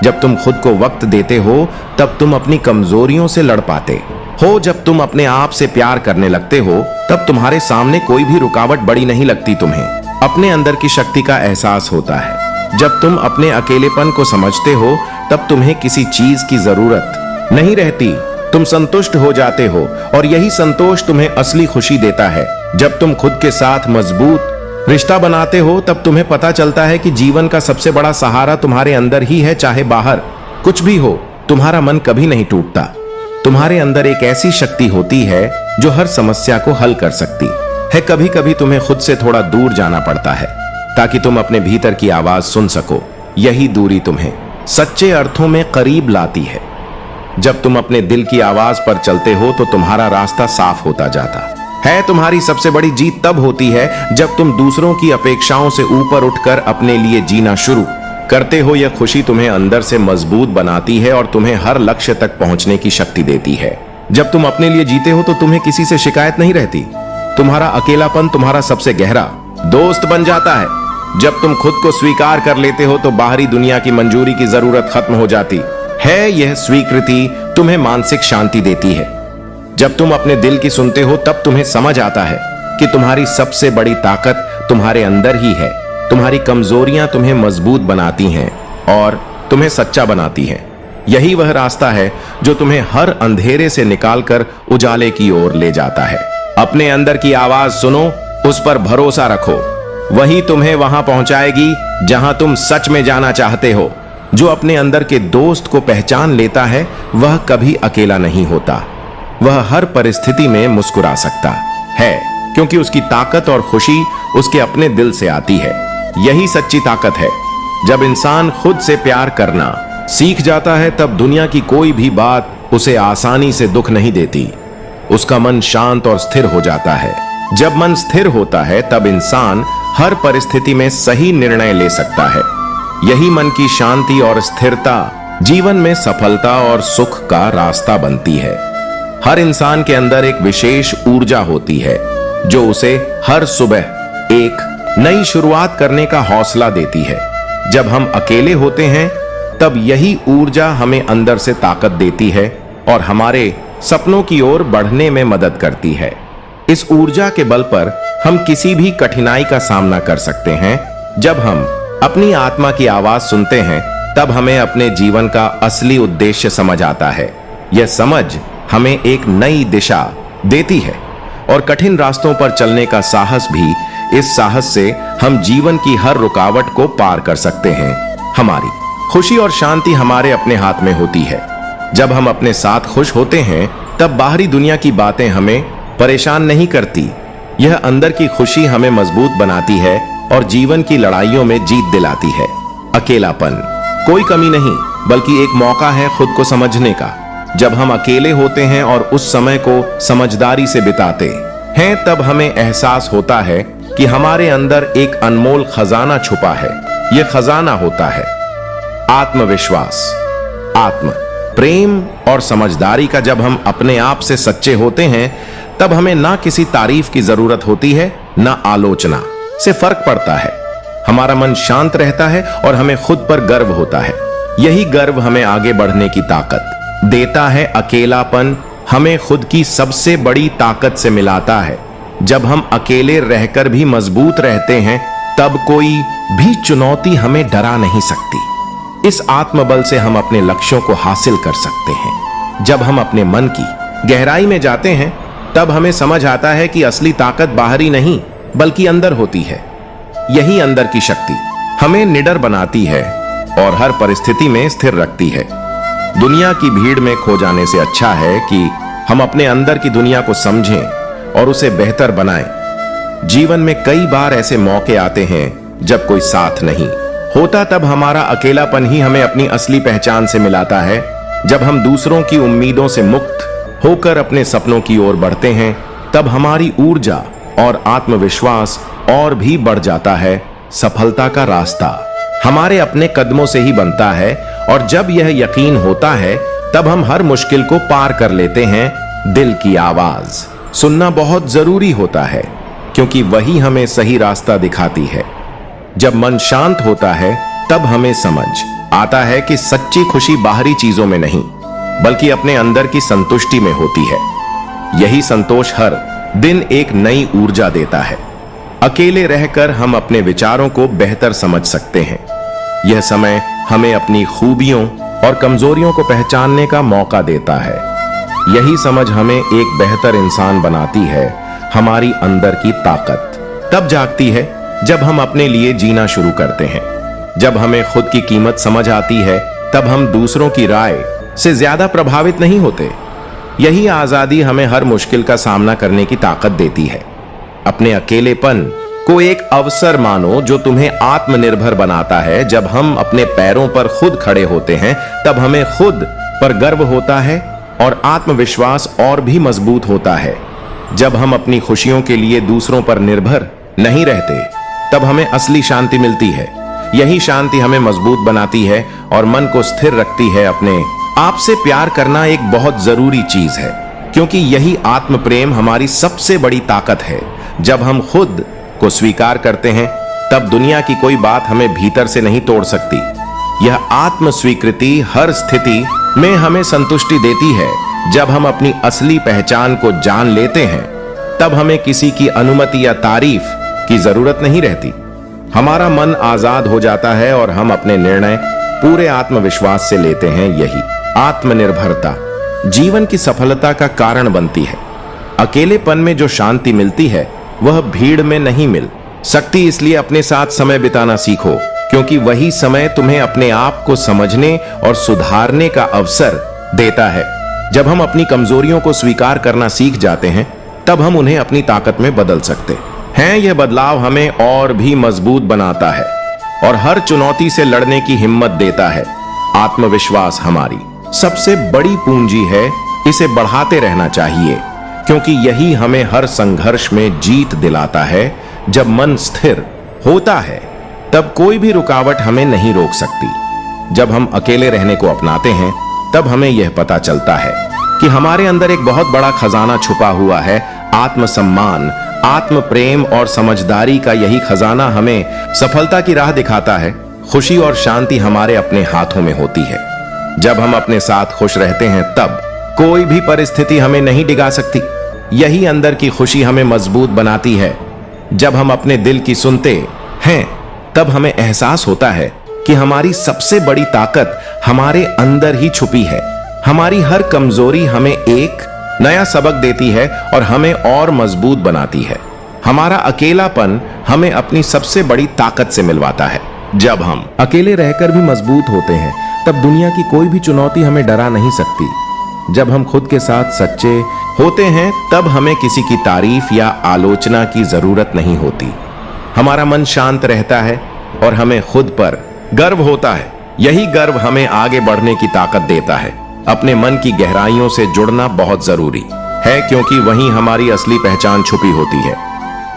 जब तुम खुद को वक्त देते हो तब तुम अपनी कमजोरियों से लड़ पाते हो। जब तुम अपने आप से प्यार करने लगते हो तब तुम्हारे सामने कोई भी रुकावट बड़ी नहीं लगती। तुम्हें अपने अंदर की शक्ति का एहसास होता है। जब तुम अपने अकेलेपन को समझते हो तब तुम्हें किसी चीज की जरूरत नहीं रहती। तुम संतुष्ट हो जाते हो और यही संतोष तुम्हें असली खुशी देता है। जब तुम खुद के साथ मजबूत रिश्ता बनाते हो तब तुम्हें पता चलता है कि जीवन का सबसे बड़ा सहारा तुम्हारे अंदर ही है। चाहे बाहर कुछ भी हो, तुम्हारा मन कभी नहीं टूटता। तुम्हारे अंदर एक ऐसी शक्ति होती है जो हर समस्या को हल कर सकती है। कभी कभी तुम्हें खुद से थोड़ा दूर जाना पड़ता है ताकि तुम अपने भीतर की आवाज सुन सको। यही दूरी तुम्हें सच्चे अर्थों में करीब लाती है। जब तुम अपने दिल की आवाज पर चलते हो तो तुम्हारा रास्ता साफ होता जाता है। तुम्हारी सबसे बड़ी जीत तब होती है जब तुम दूसरों की अपेक्षाओं से ऊपर उठकर अपने लिए जीना शुरू करते हो। यह खुशी तुम्हें अंदर से मजबूत बनाती है और तुम्हें हर लक्ष्य तक पहुंचने की शक्ति देती है। जब तुम अपने लिए जीते हो तो तुम्हें किसी से शिकायत नहीं रहती। तुम्हारा अकेलापन तुम्हारा सबसे गहरा दोस्त बन जाता है। जब तुम खुद को स्वीकार कर लेते हो तो बाहरी दुनिया की मंजूरी की जरूरत खत्म हो जाती है। यह स्वीकृति तुम्हें मानसिक शांति देती है। जब तुम अपने दिल की सुनते हो तब तुम्हें समझ आता है कि तुम्हारी सबसे बड़ी ताकत तुम्हारे अंदर ही है। तुम्हारी कमजोरियां तुम्हें मजबूत बनाती हैं और तुम्हें सच्चा बनाती हैं। यही वह रास्ता है जो तुम्हें हर अंधेरे से निकालकर उजाले की ओर ले जाता है। अपने अंदर की आवाज सुनो, उस पर भरोसा रखो। वही तुम्हें वहां पहुंचाएगी जहां तुम सच में जाना चाहते हो। जो अपने अंदर के दोस्त को पहचान लेता है वह कभी अकेला नहीं होता। वह हर परिस्थिति में मुस्कुरा सकता है क्योंकि उसकी ताकत और खुशी उसके अपने दिल से आती है। यही सच्ची ताकत है। जब इंसान खुद से प्यार करना सीख जाता है तब दुनिया की कोई भी बात उसे आसानी से दुख नहीं देती। उसका मन शांत और स्थिर हो जाता है। जब मन स्थिर होता है तब इंसान हर परिस्थिति में सही निर्णय ले सकता है। यही मन की शांति और स्थिरता जीवन में सफलता और सुख का रास्ता बनती है। हर इंसान के अंदर एक विशेष ऊर्जा होती है जो उसे हर सुबह एक नई शुरुआत करने का हौसला देती है। जब हम अकेले होते हैं तब यही ऊर्जा हमें अंदर से ताकत देती है और हमारे सपनों की ओर बढ़ने में मदद करती है। इस ऊर्जा के बल पर हम किसी भी कठिनाई का सामना कर सकते हैं। जब हम अपनी आत्मा की आवाज सुनते हैं तब हमें अपने जीवन का असली उद्देश्य समझ आता है। यह समझ हमें एक नई दिशा देती है और कठिन रास्तों पर चलने का साहस भी। इस साहस से हम जीवन की हर रुकावट को पार कर सकते हैं। हमारी खुशी और शांति हमारे अपने हाथ में होती है। जब हम अपने साथ खुश होते हैं तब बाहरी दुनिया की बातें हमें परेशान नहीं करती। यह अंदर की खुशी हमें मजबूत बनाती है और जीवन की लड़ाइयों में जीत दिलाती है। अकेलापन कोई कमी नहीं बल्कि एक मौका है खुद को समझने का। जब हम अकेले होते हैं और उस समय को समझदारी से बिताते हैं तब हमें एहसास होता है कि हमारे अंदर एक अनमोल खजाना छुपा है। यह खजाना होता है आत्मविश्वास, आत्म प्रेम और समझदारी का। जब हम अपने आप से सच्चे होते हैं तब हमें ना किसी तारीफ की जरूरत होती है, ना आलोचना से फर्क पड़ता है। हमारा मन शांत रहता है और हमें खुद पर गर्व होता है। यही गर्व हमें आगे बढ़ने की ताकत देता है। अकेलापन हमें खुद की सबसे बड़ी ताकत से मिलाता है। जब हम अकेले रहकर भी मजबूत रहते हैं, तब कोई भी चुनौती हमें डरा नहीं सकती। इस आत्मबल से हम अपने लक्ष्यों को हासिल कर सकते हैं। जब हम अपने मन की गहराई में जाते हैं, तब हमें समझ आता है कि असली ताकत बाहरी नहीं बल्कि अंदर होती है। यही अंदर की शक्ति हमें निडर बनाती है और हर परिस्थिति में स्थिर रखती है। दुनिया की भीड़ में खो जाने से अच्छा है कि हम अपने अंदर की दुनिया को समझें और उसे बेहतर बनाएं। जीवन में कई बार ऐसे मौके आते हैं जब कोई साथ नहीं होता, तब हमारा अकेलापन ही हमें अपनी असली पहचान से मिलाता है। जब हम दूसरों की उम्मीदों से मुक्त होकर अपने सपनों की ओर बढ़ते हैं, तब हमारी ऊर्जा और आत्मविश्वास और भी बढ़ जाता है। सफलता का रास्ता हमारे अपने कदमों से ही बनता है और जब यह यकीन होता है, तब हम हर मुश्किल को पार कर लेते हैं। दिल की आवाज सुनना बहुत जरूरी होता है, क्योंकि वही हमें सही रास्ता दिखाती है। जब मन शांत होता है, तब हमें समझ आता है कि सच्ची खुशी बाहरी चीजों में नहीं बल्कि अपने अंदर की संतुष्टि में होती है। यही संतोष हर दिन एक नई ऊर्जा देता है। अकेले रहकर हम अपने विचारों को बेहतर समझ सकते हैं। यह समय हमें अपनी खूबियों और कमजोरियों को पहचानने का मौका देता है। यही समझ हमें एक बेहतर इंसान बनाती है। हमारी अंदर की ताकत तब जागती है जब हम अपने लिए जीना शुरू करते हैं। जब हमें खुद की कीमत समझ आती है, तब हम दूसरों की राय से ज्यादा प्रभावित नहीं होते। यही आजादी हमें हर मुश्किल का सामना करने की ताकत देती है। अपने अकेलेपन को एक अवसर मानो जो तुम्हें आत्मनिर्भर बनाता है। जब हम अपने पैरों पर खुद खड़े होते हैं, तब हमें खुद पर गर्व होता है और आत्मविश्वास और भी मजबूत होता है। जब हम अपनी खुशियों के लिए दूसरों पर निर्भर नहीं रहते, तब हमें असली शांति मिलती है। यही शांति हमें मजबूत बनाती है और मन को स्थिर रखती है। अपने आप से प्यार करना एक बहुत जरूरी चीज है, क्योंकि यही आत्म प्रेम हमारी सबसे बड़ी ताकत है। जब हम खुद को स्वीकार करते हैं, तब दुनिया की कोई बात हमें भीतर से नहीं तोड़ सकती। यह आत्म स्वीकृति हर स्थिति में हमें संतुष्टि देती है। जब हम अपनी असली पहचान को जान लेते हैं, तब हमें किसी की अनुमति या तारीफ की जरूरत नहीं रहती। हमारा मन आजाद हो जाता है और हम अपने निर्णय पूरे आत्मविश्वास से लेते हैं। यही आत्मनिर्भरता जीवन की सफलता का कारण बनती है। अकेलेपन में जो शांति मिलती है, वह भीड़ में नहीं मिल सकती। इसलिए अपने साथ समय बिताना सीखो, क्योंकि वही समय तुम्हें अपने आप को समझने और सुधारने का अवसर देता है। जब हम अपनी कमजोरियों को स्वीकार करना सीख जाते हैं, तब हम उन्हें अपनी ताकत में बदल सकते हैं। यह बदलाव हमें और भी मजबूत बनाता है और हर चुनौती से लड़ने की हिम्मत देता है। आत्मविश्वास हमारी सबसे बड़ी पूंजी है। इसे बढ़ाते रहना चाहिए, क्योंकि यही हमें हर संघर्ष में जीत दिलाता है। जब मन स्थिर होता है, तब कोई भी रुकावट हमें नहीं रोक सकती। जब हम अकेले रहने को अपनाते हैं, तब हमें यह पता चलता है कि हमारे अंदर एक बहुत बड़ा खजाना छुपा हुआ है। आत्मसम्मान, आत्म प्रेम और समझदारी का यही खजाना हमें सफलता की राह दिखाता है। खुशी और शांति हमारे अपने हाथों में होती है। जब हम अपने साथ खुश रहते हैं, तब कोई भी परिस्थिति हमें नहीं डिगा सकती। यही अंदर की खुशी हमें मजबूत बनाती है। जब हम अपने दिल की सुनते हैं, तब हमें एहसास होता है कि हमारी सबसे बड़ी ताकत हमारे अंदर ही छुपी है। हमारी हर कमजोरी हमें एक नया सबक देती है और हमें और मजबूत बनाती है। हमारा अकेलापन हमें अपनी सबसे बड़ी ताकत से मिलवाता है। जब हम अकेले रहकर भी मजबूत होते हैं, तब दुनिया की कोई भी चुनौती हमें डरा नहीं सकती। जब हम खुद के साथ सच्चे होते हैं, तब हमें किसी की तारीफ या आलोचना की जरूरत नहीं होती। हमारा मन शांत रहता है और हमें खुद पर गर्व होता है। यही गर्व हमें आगे बढ़ने की ताकत देता है। अपने मन की गहराइयों से जुड़ना बहुत जरूरी है, क्योंकि वहीं हमारी असली पहचान छुपी होती है।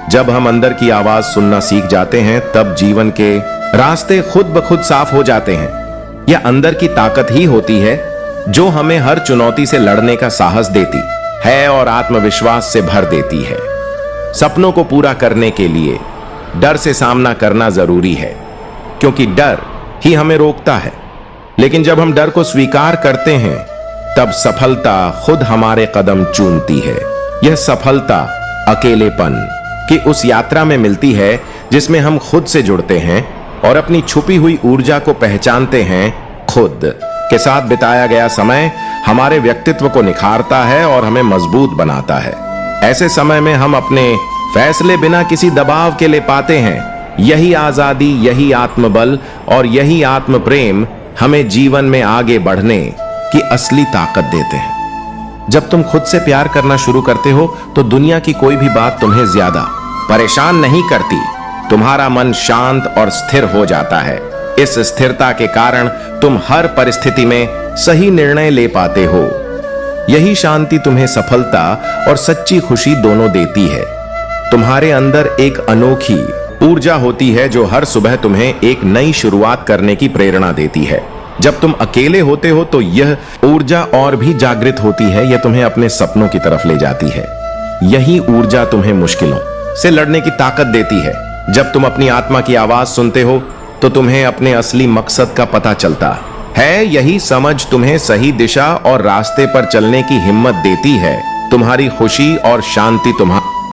जब हम अंदर की आवाज सुनना सीख जाते हैं, तब जीवन के रास्ते खुद ब खुद साफ हो जाते हैं। यह अंदर की ताकत ही होती है जो हमें हर चुनौती से लड़ने का साहस देती है और आत्मविश्वास से भर देती है। सपनों को पूरा करने के लिए डर से सामना करना जरूरी है, क्योंकि डर ही हमें रोकता है। लेकिन जब हम डर को स्वीकार करते हैं, तब सफलता खुद हमारे कदम चूमती है। यह सफलता अकेलेपन की उस यात्रा में मिलती है जिसमें हम खुद से जुड़ते हैं और अपनी छुपी हुई ऊर्जा को पहचानते हैं। खुद के साथ बिताया गया समय हमारे व्यक्तित्व को निखारता है और हमें मजबूत बनाता है। ऐसे समय में हम अपने फैसले बिना किसी दबाव के ले पाते हैं। यही आजादी, यही आत्मबल और यही आत्म प्रेम हमें जीवन में आगे बढ़ने की असली ताकत देते हैं। जब तुम खुद से प्यार करना शुरू करते हो तो दुनिया की कोई भी बात तुम्हें ज्यादा परेशान नहीं करती। तुम्हारा मन शांत और स्थिर हो जाता है। इस स्थिरता के कारण तुम हर परिस्थिति में सही निर्णय ले पाते हो। यही शांति तुम्हें सफलता और सच्ची खुशी दोनों देती है। तुम्हारे अंदर एक अनोखी ऊर्जा होती है जो हर सुबह तुम्हें एक नई शुरुआत करने की प्रेरणा देती है। जब तुम अकेले होते हो तो यह ऊर्जा और भी जागृत होती है। यह तुम्हें अपने सपनों की तरफ ले जाती है। यही ऊर्जा तुम्हें मुश्किलों से लड़ने की ताकत देती है। जब तुम अपनी आत्मा की आवाज सुनते हो तो तुम्हें अपने असली मकसद का पता चलता है। यही समझ तुम्हें सही दिशा और रास्ते पर चलने की हिम्मत देती है। तुम्हारी खुशी और शांति तुम्हारा